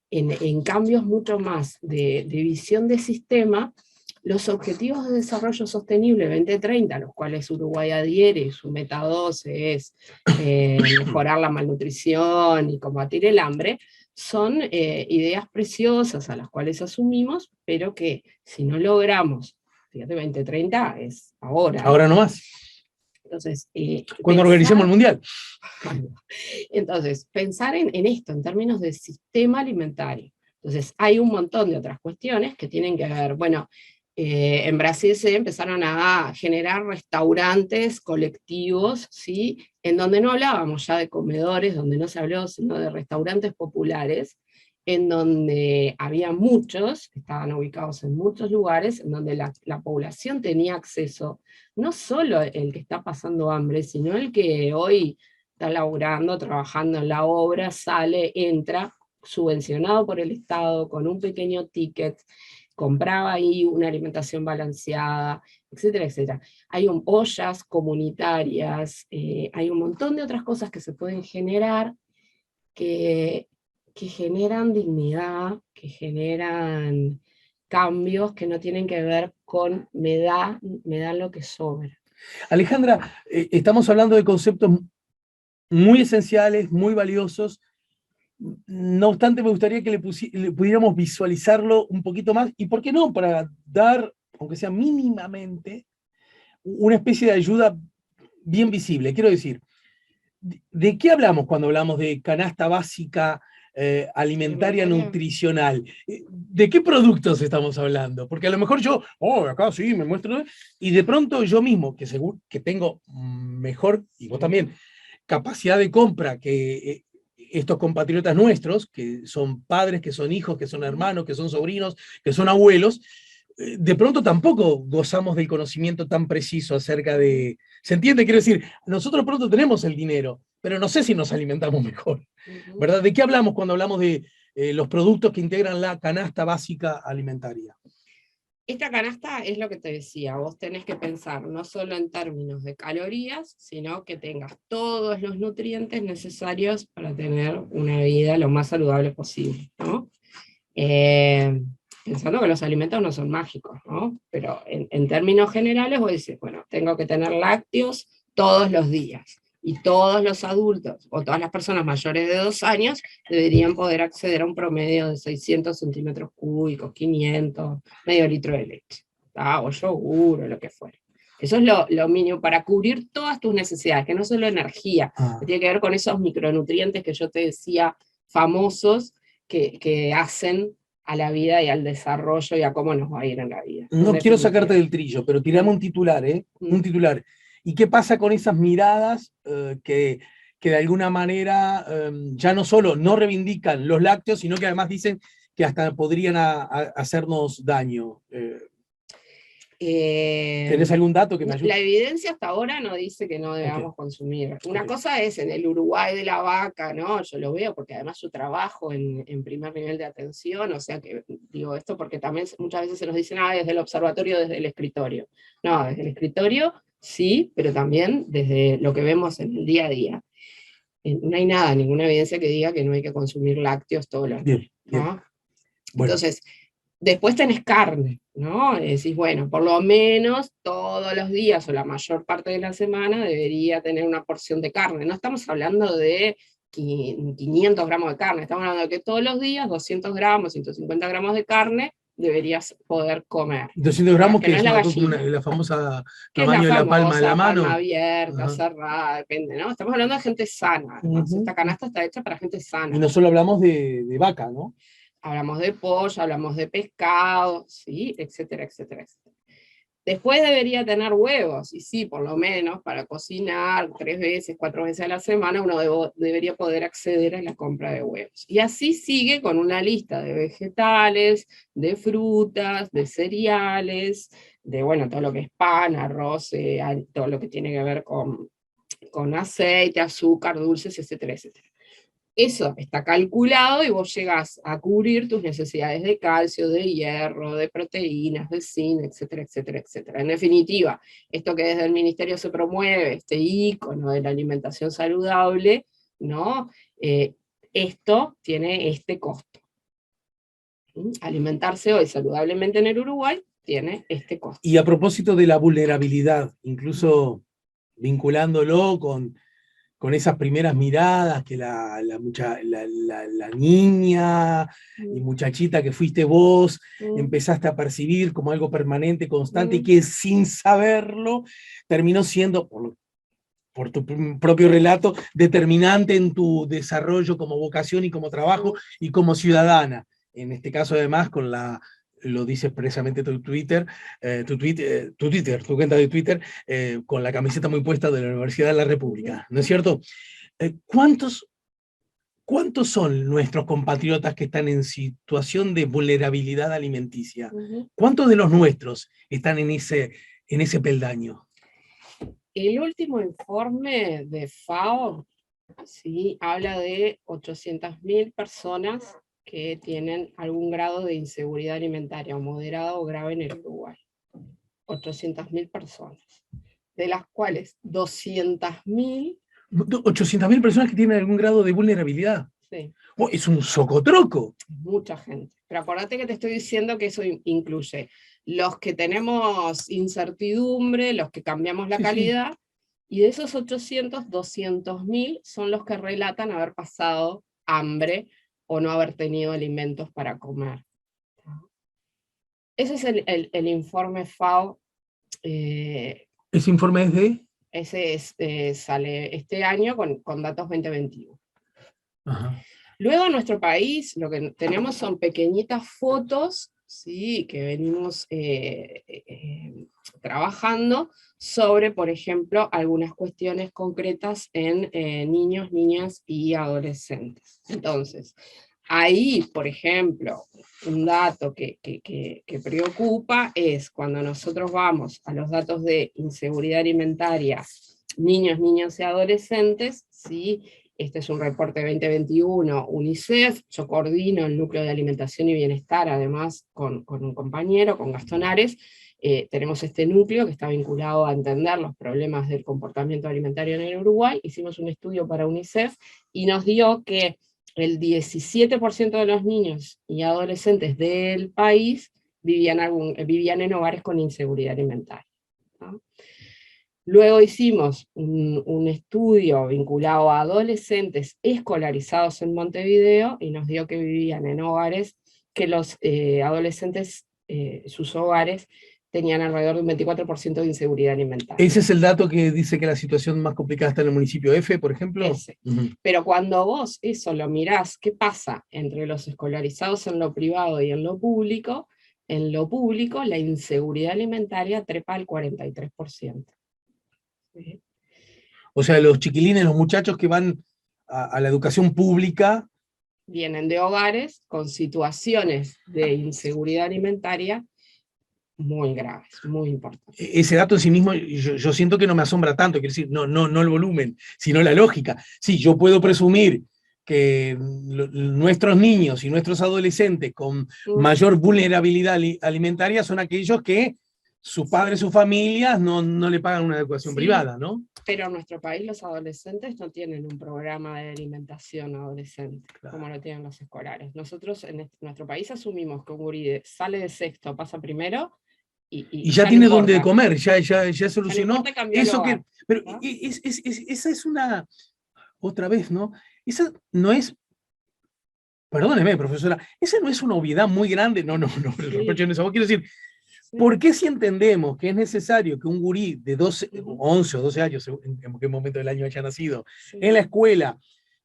en cambios mucho más de visión de sistema, los Objetivos de Desarrollo Sostenible 2030, a los cuales Uruguay adhiere, su meta 12 es mejorar la malnutrición y combatir el hambre, son ideas preciosas a las cuales asumimos, pero que si no logramos, fíjate, 2030 es ahora. Ahora no más. Entonces, cuando organicemos el Mundial. Entonces, pensar en esto, en términos de sistema alimentario. Entonces, hay un montón de otras cuestiones que tienen que ver, bueno, en Brasil se empezaron a generar restaurantes colectivos, ¿sí? En donde no hablábamos ya de comedores, donde no se habló sino de restaurantes populares, en donde había muchos, estaban ubicados en muchos lugares, en donde la población tenía acceso, no solo el que está pasando hambre, sino el que hoy está laburando, trabajando en la obra, sale, entra, subvencionado por el Estado, con un pequeño ticket, compraba ahí una alimentación balanceada, etcétera, etcétera. Hay ollas comunitarias, hay un montón de otras cosas que se pueden generar que generan dignidad, que generan cambios que no tienen que ver con me da lo que sobra. Alejandra, estamos hablando de conceptos muy esenciales, muy valiosos. No obstante, me gustaría que le pudiéramos visualizarlo un poquito más, y por qué no, para dar, aunque sea mínimamente, una especie de ayuda bien visible. Quiero decir, ¿de qué hablamos cuando hablamos de canasta básica alimentaria nutricional? ¿De qué productos estamos hablando? Porque a lo mejor yo, acá sí, me muestro, y de pronto yo mismo, que seguro que tengo mejor, y vos también, capacidad de compra que estos compatriotas nuestros, que son padres, que son hijos, que son hermanos, que son sobrinos, que son abuelos, de pronto tampoco gozamos del conocimiento tan preciso acerca de... ¿Se entiende? Quiero decir, nosotros pronto tenemos el dinero, pero no sé si nos alimentamos mejor, ¿verdad? ¿De qué hablamos cuando hablamos de los productos que integran la canasta básica alimentaria? Esta canasta es lo que te decía, vos tenés que pensar no solo en términos de calorías, sino que tengas todos los nutrientes necesarios para tener una vida lo más saludable posible, ¿no? Pensando que los alimentos no son mágicos, ¿no? Pero en términos generales vos decís, bueno, tengo que tener lácteos todos los días, y todos los adultos, o todas las personas mayores de 2 años, deberían poder acceder a un promedio de 600 centímetros cúbicos, 500, medio litro de leche, ¿tá? O yogur, o lo que fuera. Eso es lo mínimo para cubrir todas tus necesidades, que no solo energía, que tiene que ver con esos micronutrientes que yo te decía, famosos, que hacen a la vida y al desarrollo y a cómo nos va a ir en la vida. No quiero sacarte del trillo, pero tirame un titular, ¿eh? Un titular. ¿Y qué pasa con esas miradas que de alguna manera ya no solo no reivindican los lácteos, sino que además dicen que hasta podrían hacernos daño? ¿Tenés algún dato que me ayude? La evidencia hasta ahora no dice que no debamos consumir. Una cosa es en el Uruguay de la vaca, ¿no? Yo lo veo porque además yo trabajo en primer nivel de atención, o sea que digo esto porque también muchas veces se nos dicen, desde el observatorio, desde el escritorio. No, desde el escritorio sí, pero también desde lo que vemos en el día a día. No hay nada, ninguna evidencia que diga que no hay que consumir lácteos todos los días, ¿no? Bueno. Entonces, después tenés carne, ¿no? Decís, bueno, por lo menos todos los días o la mayor parte de la semana debería tener una porción de carne. No estamos hablando de 500 gramos de carne, estamos hablando de que todos los días 200 gramos, 150 gramos de carne deberías poder comer. 200 gramos, que no es la famosa tamaño de la palma de la mano. Palma abierta, cerrada, depende, ¿no? Estamos hablando de gente sana, además. Esta canasta está hecha para gente sana. Y no solo hablamos de vaca, ¿no? Hablamos de pollo, hablamos de pescado, ¿sí? Etcétera, etcétera, etcétera. Después debería tener huevos, y sí, por lo menos para cocinar 3 veces, 4 veces a la semana, uno debería poder acceder a la compra de huevos. Y así sigue con una lista de vegetales, de frutas, de cereales, de bueno, todo lo que es pan, arroz, todo lo que tiene que ver con aceite, azúcar, dulces, etcétera, etcétera. Eso está calculado y vos llegás a cubrir tus necesidades de calcio, de hierro, de proteínas, de zinc, etcétera, etcétera, etcétera. En definitiva, esto que desde el ministerio se promueve, este ícono de la alimentación saludable, ¿no? Esto tiene este costo. Alimentarse hoy saludablemente en el Uruguay tiene este costo. Y a propósito de la vulnerabilidad, incluso vinculándolo con esas primeras miradas que la niña y muchachita que fuiste vos, empezaste a percibir como algo permanente, constante, y que sin saberlo terminó siendo, por tu propio relato, determinante en tu desarrollo como vocación y como trabajo y como ciudadana. En este caso, además, lo dice expresamente tu Twitter, tu cuenta de Twitter, con la camiseta muy puesta de la Universidad de la República, ¿no es cierto? ¿Cuántos son nuestros compatriotas que están en situación de vulnerabilidad alimenticia? ¿Cuántos de los nuestros están en ese peldaño? El último informe de FAO, ¿sí?, habla de 800.000 personas que tienen algún grado de inseguridad alimentaria, o moderado o grave en el Uruguay. 800.000 personas, de las cuales 200.000... 800.000 personas que tienen algún grado de vulnerabilidad. Sí. Oh, es un socotroco. Mucha gente. Pero acordate que te estoy diciendo que eso incluye los que tenemos incertidumbre, los que cambiamos la calidad, y de esos 200.000 son los que relatan haber pasado hambre o no haber tenido alimentos para comer. Ese es el informe FAO. ¿Ese informe es de? Ese sale este año con datos 2021. Ajá. Luego en nuestro país lo que tenemos son pequeñitas fotos, ¿sí?, que venimos trabajando sobre, por ejemplo, algunas cuestiones concretas en niños, niñas y adolescentes. Entonces, ahí, por ejemplo, un dato que preocupa es cuando nosotros vamos a los datos de inseguridad alimentaria, niños, niñas y adolescentes, ¿sí? Este es un reporte 2021, UNICEF, yo coordino el núcleo de alimentación y bienestar, además con un compañero, con Gastón Ares, tenemos este núcleo que está vinculado a entender los problemas del comportamiento alimentario en el Uruguay. Hicimos un estudio para UNICEF y nos dio que el 17% de los niños y adolescentes del país vivían en hogares con inseguridad alimentaria, ¿no? Luego hicimos un estudio vinculado a adolescentes escolarizados en Montevideo y nos dio que vivían en hogares que los adolescentes, sus hogares, tenían alrededor de un 24% de inseguridad alimentaria. ¿Ese es el dato que dice que la situación más complicada está en el municipio F, por ejemplo? Ese. Pero cuando vos eso lo mirás, ¿qué pasa entre los escolarizados en lo privado y en lo público? En lo público la inseguridad alimentaria trepa al 43%. ¿Sí? O sea, los chiquilines, los muchachos que van a la educación pública, vienen de hogares con situaciones de inseguridad alimentaria muy graves, muy importantes. Ese dato en sí mismo, yo siento que no me asombra tanto, quiero decir, no el volumen, sino la lógica. Sí, yo puedo presumir que nuestros niños y nuestros adolescentes con mayor vulnerabilidad alimentaria son aquellos que sus padres, sus familias no le pagan una educación privada, ¿no? Pero en nuestro país los adolescentes no tienen un programa de alimentación adolescente, como lo tienen los escolares. Nosotros en nuestro país asumimos que un gurí sale de sexto, pasa primero, y ya tiene dónde comer, ya solucionó. Eso que, pero ¿no? Esa es una, otra vez, ¿no? Esa no es, perdóneme, profesora, esa no es una obviedad muy grande, no, reproche en eso, quiero decir, ¿por qué si entendemos que es necesario que un gurí de 11 o 12 años, en qué momento del año haya nacido, en la escuela,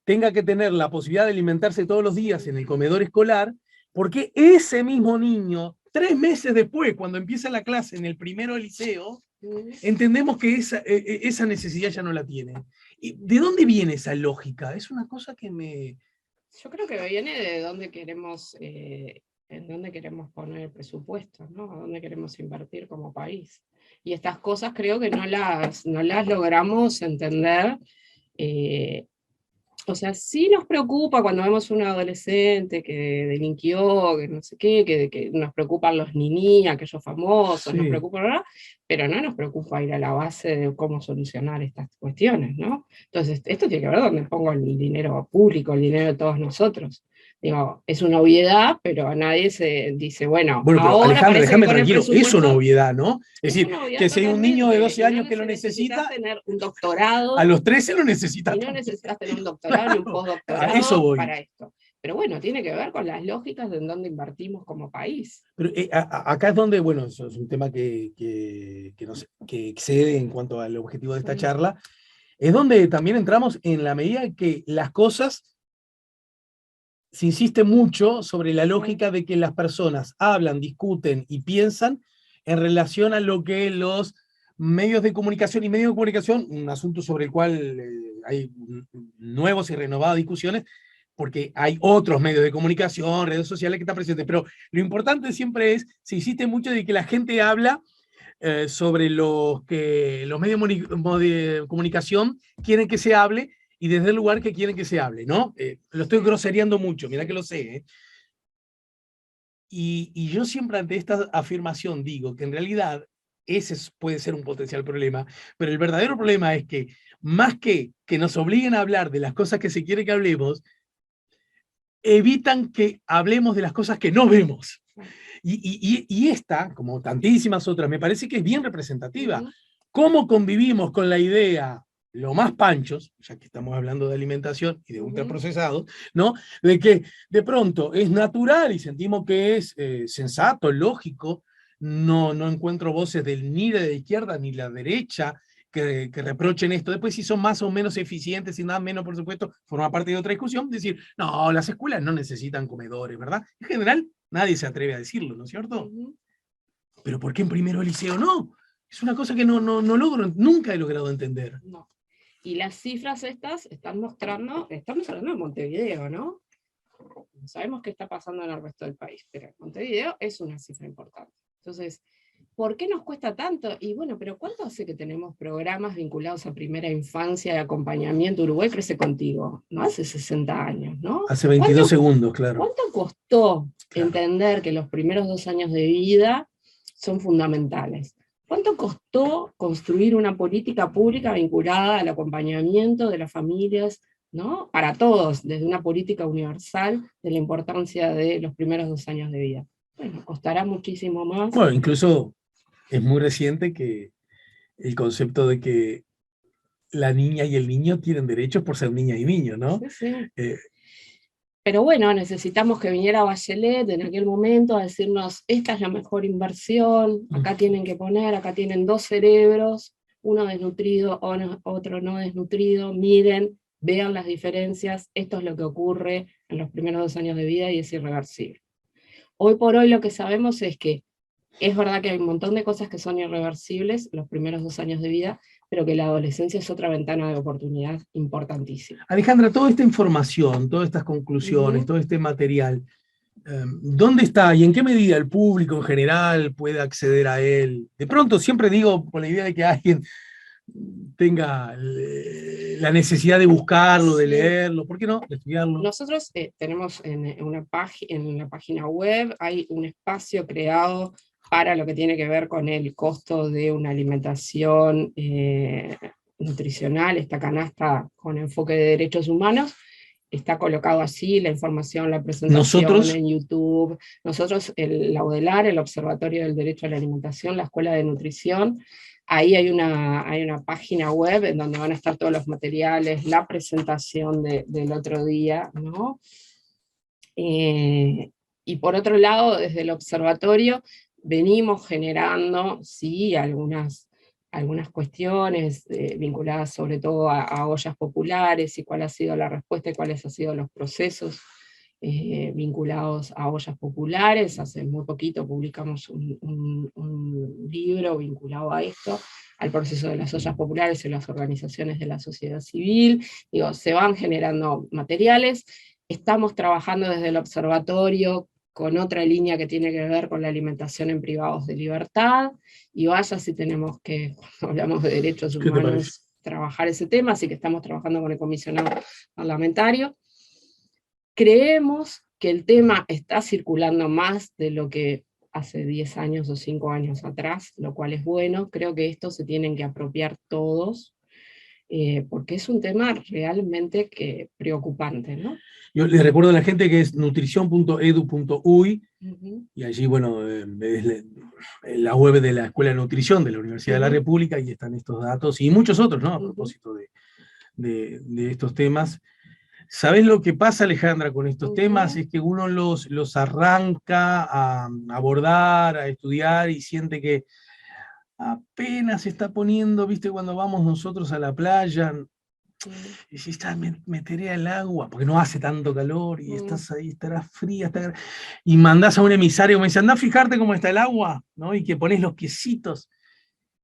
tenga que tener la posibilidad de alimentarse todos los días en el comedor escolar, porque ese mismo niño 3 meses después, cuando empieza la clase en el primero del liceo, entendemos que esa necesidad ya no la tiene. ¿Y de dónde viene esa lógica? Es una cosa que me... Yo creo que viene de dónde queremos, en dónde queremos poner el presupuesto, ¿no? A dónde queremos invertir como país. Y estas cosas creo que no las logramos entender. O sea, sí nos preocupa cuando vemos un adolescente que delinquió, que no sé qué, que nos preocupan los niní, aquellos famosos, nos preocupa, ¿verdad? Pero no nos preocupa ir a la base de cómo solucionar estas cuestiones, ¿no? Entonces, esto tiene que ver dónde pongo el dinero público, el dinero de todos nosotros. Digo, es una obviedad, pero a nadie se dice, bueno, pero ahora Alejandra, déjame tranquilo, es una presupuesto. obviedad, ¿no? Es decir, que si hay un niño de 12 años que lo necesita, tener un doctorado, a los 13 lo necesita. y no necesitas tener un doctorado ni un postdoctorado para esto. Pero bueno, tiene que ver con las lógicas de en dónde invertimos como país. Pero acá es donde, bueno, eso es un tema que excede en cuanto al objetivo de esta charla, es donde también entramos en la medida que las cosas se insiste mucho sobre la lógica de que las personas hablan, discuten y piensan en relación a lo que los medios de comunicación, un asunto sobre el cual hay nuevos y renovadas discusiones, porque hay otros medios de comunicación, redes sociales que están presentes, pero lo importante siempre es, se insiste mucho de que la gente habla sobre los que los medios de comunicación quieren que se hable, y desde el lugar que quieren que se hable, ¿no? Lo estoy grosereando mucho, mira que lo sé, ¿eh? Y yo siempre ante esta afirmación digo que en realidad ese puede ser un potencial problema, pero el verdadero problema es que más que nos obliguen a hablar de las cosas que se quiere que hablemos, evitan que hablemos de las cosas que no vemos. Y esta, como tantísimas otras, me parece que es bien representativa. ¿Cómo convivimos con la idea, lo más panchos, ya que estamos hablando de alimentación y de ultraprocesados, ¿no? De que de pronto es natural y sentimos que es sensato, lógico, no encuentro voces ni de la izquierda ni la derecha que reprochen esto. Después, si son más o menos eficientes y nada menos, por supuesto, forma parte de otra discusión, decir, no, las escuelas no necesitan comedores, ¿verdad? En general, nadie se atreve a decirlo, ¿no es cierto? Pero ¿por qué en primero de liceo no? Es una cosa que no logro, nunca he logrado entender. No. Y las cifras estas están mostrando, estamos hablando de Montevideo, ¿no? Sabemos qué está pasando en el resto del país, pero Montevideo es una cifra importante. Entonces, ¿por qué nos cuesta tanto? Y bueno, pero ¿cuánto hace que tenemos programas vinculados a primera infancia y acompañamiento? Uruguay crece contigo, no hace 60 años, ¿no? Hace 22 segundos, claro. ¿Cuánto costó entender que los primeros 2 años de vida son fundamentales? ¿Cuánto costó construir una política pública vinculada al acompañamiento de las familias, ¿no? Para todos, desde una política universal de la importancia de los primeros 2 años de vida? Bueno, costará muchísimo más. Bueno, incluso es muy reciente que el concepto de que la niña y el niño tienen derechos por ser niña y niño, ¿no? Sí. Pero bueno, necesitamos que viniera Bachelet en aquel momento a decirnos, esta es la mejor inversión, acá tienen que poner, acá tienen 2 cerebros, uno desnutrido, otro no desnutrido, miren, vean las diferencias, esto es lo que ocurre en los primeros 2 años de vida y es irreversible. Hoy por hoy lo que sabemos es que es verdad que hay un montón de cosas que son irreversibles los primeros 2 años de vida, pero que la adolescencia es otra ventana de oportunidad importantísima. Alejandra, toda esta información, todas estas conclusiones, todo este material, ¿dónde está y en qué medida el público en general puede acceder a él? De pronto siempre digo con la idea de que alguien tenga la necesidad de buscarlo, de leerlo, ¿por qué no? De estudiarlo. Nosotros tenemos en la página web, hay un espacio creado para lo que tiene que ver con el costo de una alimentación nutricional, esta canasta con enfoque de derechos humanos. Está colocado allí la información, la presentación en YouTube. Nosotros, la UDELAR, el Observatorio del Derecho a la Alimentación, la Escuela de Nutrición, ahí hay una página web en donde van a estar todos los materiales, la presentación del otro día, ¿no? Y por otro lado, desde el observatorio, venimos generando, sí, algunas cuestiones vinculadas sobre todo a ollas populares y cuál ha sido la respuesta y cuáles han sido los procesos vinculados a ollas populares. Hace muy poquito publicamos un libro vinculado a esto, al proceso de las ollas populares en las organizaciones de la sociedad civil. Digo, se van generando materiales. Estamos trabajando desde el observatorio con otra línea que tiene que ver con la alimentación en privados de libertad, y vaya si tenemos que, cuando hablamos de derechos humanos, trabajar ese tema, así que estamos trabajando con el comisionado parlamentario. Creemos que el tema está circulando más de lo que hace 10 años o 5 años atrás, lo cual es bueno. Creo que esto se tienen que apropiar todos, porque es un tema realmente preocupante, ¿no? Yo le recuerdo a la gente que es nutrición.edu.uy, y allí, bueno, es la web de la Escuela de Nutrición de la Universidad de la República, y están estos datos, y muchos otros, ¿no? A propósito de estos temas. ¿Sabés lo que pasa, Alejandra, con estos temas? Es que uno los arranca a abordar, a estudiar, y siente que apenas se está poniendo, ¿viste? Cuando vamos nosotros a la playa, y si estás, meteré al agua, porque no hace tanto calor, y estás ahí, estará fría, y mandás a un emisario, me dice, andá a fijarte cómo está el agua, ¿no? Y que pones los piecitos.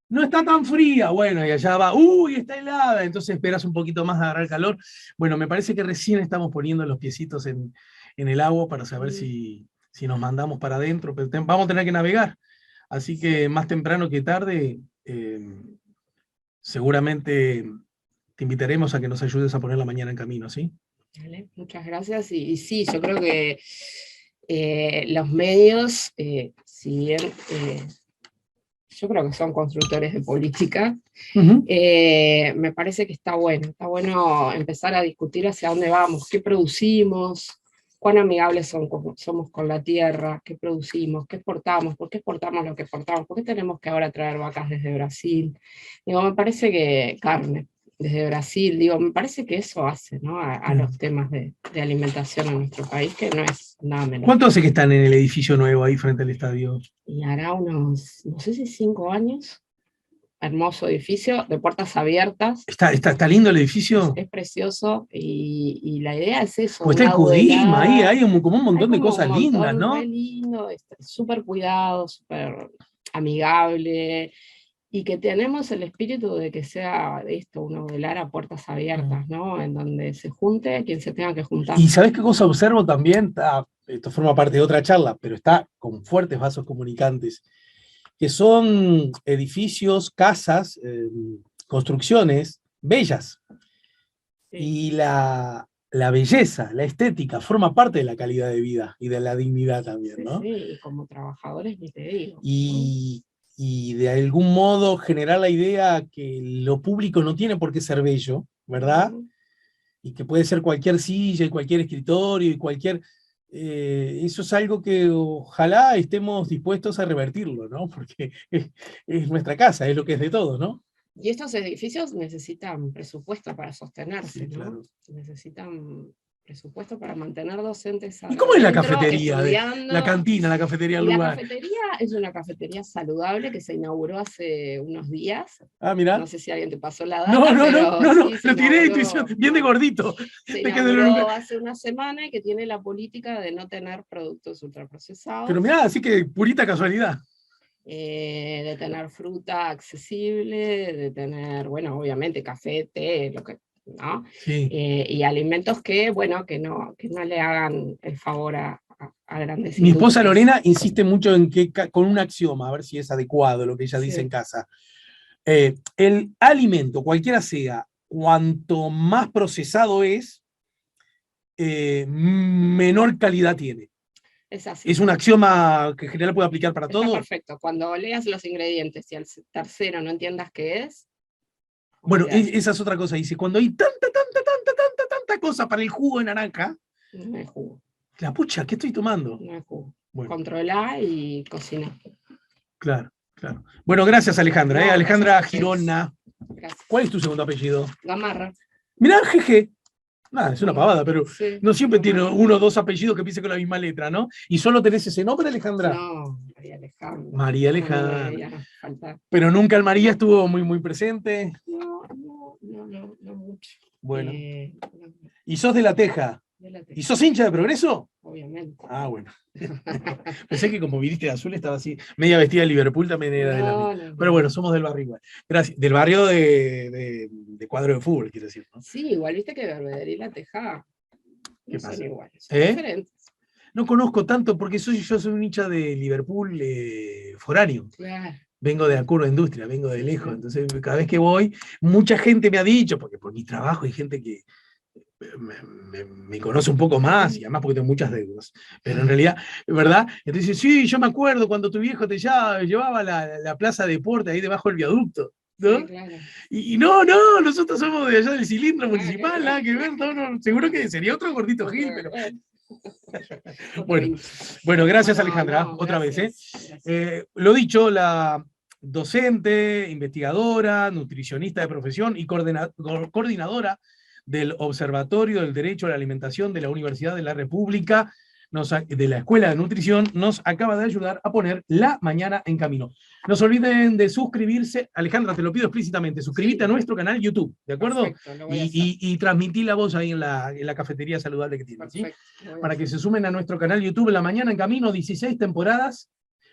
No está tan fría, bueno, y allá va, uy, está helada, entonces esperas un poquito más a agarrar calor. Bueno, me parece que recién estamos poniendo los piecitos en el agua para saber si nos mandamos para adentro, pero vamos a tener que navegar. Así que más temprano que tarde, seguramente te invitaremos a que nos ayudes a poner la mañana en camino, ¿sí? Vale, muchas gracias. Y sí, yo creo que los medios, si bien yo creo que son constructores de política, me parece que está bueno empezar a discutir hacia dónde vamos, qué producimos, cuán amigables somos con la tierra, qué producimos, qué exportamos, por qué exportamos lo que exportamos, por qué tenemos que ahora traer vacas desde Brasil. Digo, me parece que carne desde Brasil, digo, me parece que eso hace, ¿no? a los temas de alimentación en nuestro país, que no es nada menor. ¿Cuánto hace que están en el edificio nuevo ahí frente al estadio? Y hará unos, no sé si 5 años. Hermoso edificio, de puertas abiertas. ¿Está lindo el edificio? Es precioso, y la idea es eso. Pues está el Cudima ahí, hay como un montón de cosas lindas, ¿no? Muy lindo, súper cuidado, súper amigable, y que tenemos el espíritu de que sea esto, un hoguelar a puertas abiertas, ¿no? En donde se junte quien se tenga que juntar. ¿Y sabés qué cosa observo también? Esto forma parte de otra charla, pero está con fuertes vasos comunicantes, que son edificios, casas, construcciones bellas. Sí. Y la belleza, la estética, forma parte de la calidad de vida y de la dignidad también, ¿no? Sí, y como trabajadores ni te digo. Y de algún modo generar la idea que lo público no tiene por qué ser bello, ¿verdad? Y que puede ser cualquier silla y cualquier escritorio y cualquier... eso es algo que ojalá estemos dispuestos a revertirlo, ¿no? Porque es nuestra casa, es lo que es de todos, ¿no? Y estos edificios necesitan presupuesto para sostenerse, ¿no? Claro. Necesitan presupuesto para mantener docentes. ¿Y cómo es la cafetería? La cantina, la cafetería del lugar. La cafetería es una cafetería saludable que se inauguró hace unos días. Ah, mira. No sé si alguien te pasó la data. No, sí, lo tiré de intuición, bien de gordito. Se inauguró hace una semana, y que tiene la política de no tener productos ultraprocesados. Pero mirá, así que purita casualidad. De tener fruta accesible, de tener, bueno, obviamente café, té, lo que, ¿no? Sí. Y alimentos que, bueno, que no le hagan el favor a grandes Mi esposa Lorena insiste mucho en que, con un axioma, a ver si es adecuado lo que ella dice en casa. El alimento, cualquiera sea, cuanto más procesado es, menor calidad tiene. Es así. Es un axioma que en general puede aplicar para todo. Está perfecto. Cuando leas los ingredientes y al tercero no entiendas qué es. Bueno, esa es otra cosa. Dice, cuando hay tanta cosa para el jugo de naranja. No es jugo. La pucha, ¿qué estoy tomando? No es jugo. Bueno. Controlá y cocina. Claro. Bueno, gracias, Alejandra. No, Alejandra Girona. Gracias. ¿Cuál es tu segundo apellido? Gamarra. Mirá, jeje. Nada, es una pavada, pero sí, no siempre tiene uno o dos apellidos que empiecen con la misma letra, ¿no? ¿Y solo tenés ese nombre, Alejandra? No, María Alejandra. María Alejandra. Pero nunca el María estuvo muy presente. No mucho. Bueno. ¿Y sos de La Teja? De La ¿Y sos hincha de Progreso? obviamente. Ah, bueno. Pensé que como viniste de azul estaba así, media vestida de Liverpool también era de la No, misma. no, Pero no. bueno, somos del barrio igual. Gracias. Del barrio de cuadro de fútbol, quiero decir, ¿no? Sí, igual viste que Belvedere y La Tejada ¿Qué no son pasa? iguales, son ¿Eh? diferentes. No conozco tanto porque yo soy un hincha de Liverpool foráneo. Claro, Vengo de la curva de industria, vengo de sí, lejos. sí. Entonces, cada vez que voy, mucha gente me ha dicho, porque por mi trabajo hay gente que me conoce un poco más y además porque tengo muchas deudas. Pero en realidad, ¿verdad? Entonces, sí, yo me acuerdo cuando tu viejo te llevaba a la plaza de deporte ahí debajo del viaducto. Sí, ¿No? claro. Y no, no, nosotros somos de allá del cilindro Nada que municipal, ver. nada que ver, no, no, seguro que sería otro gordito Otro, Gil, pero otro bueno, hincha. bueno, gracias Bueno, Alejandra, no, otra vez. gracias. Gracias. Lo dicho, la docente, investigadora, nutricionista de profesión y coordinadora del Observatorio del Derecho a la Alimentación de la Universidad de la República, de la Escuela de Nutrición, nos acaba de ayudar a poner la mañana en camino. No se olviden de suscribirse. Alejandra, te lo pido explícitamente, suscríbete a Sí, nuestro canal YouTube, ¿de acuerdo? perfecto, lo voy a hacer. Y transmití la voz ahí en la cafetería saludable que tienen, ¿sí? Perfecto, lo voy a Para que hacer. se sumen a nuestro canal YouTube La Mañana en Camino, 16 temporadas.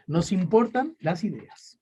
Nos importan las ideas.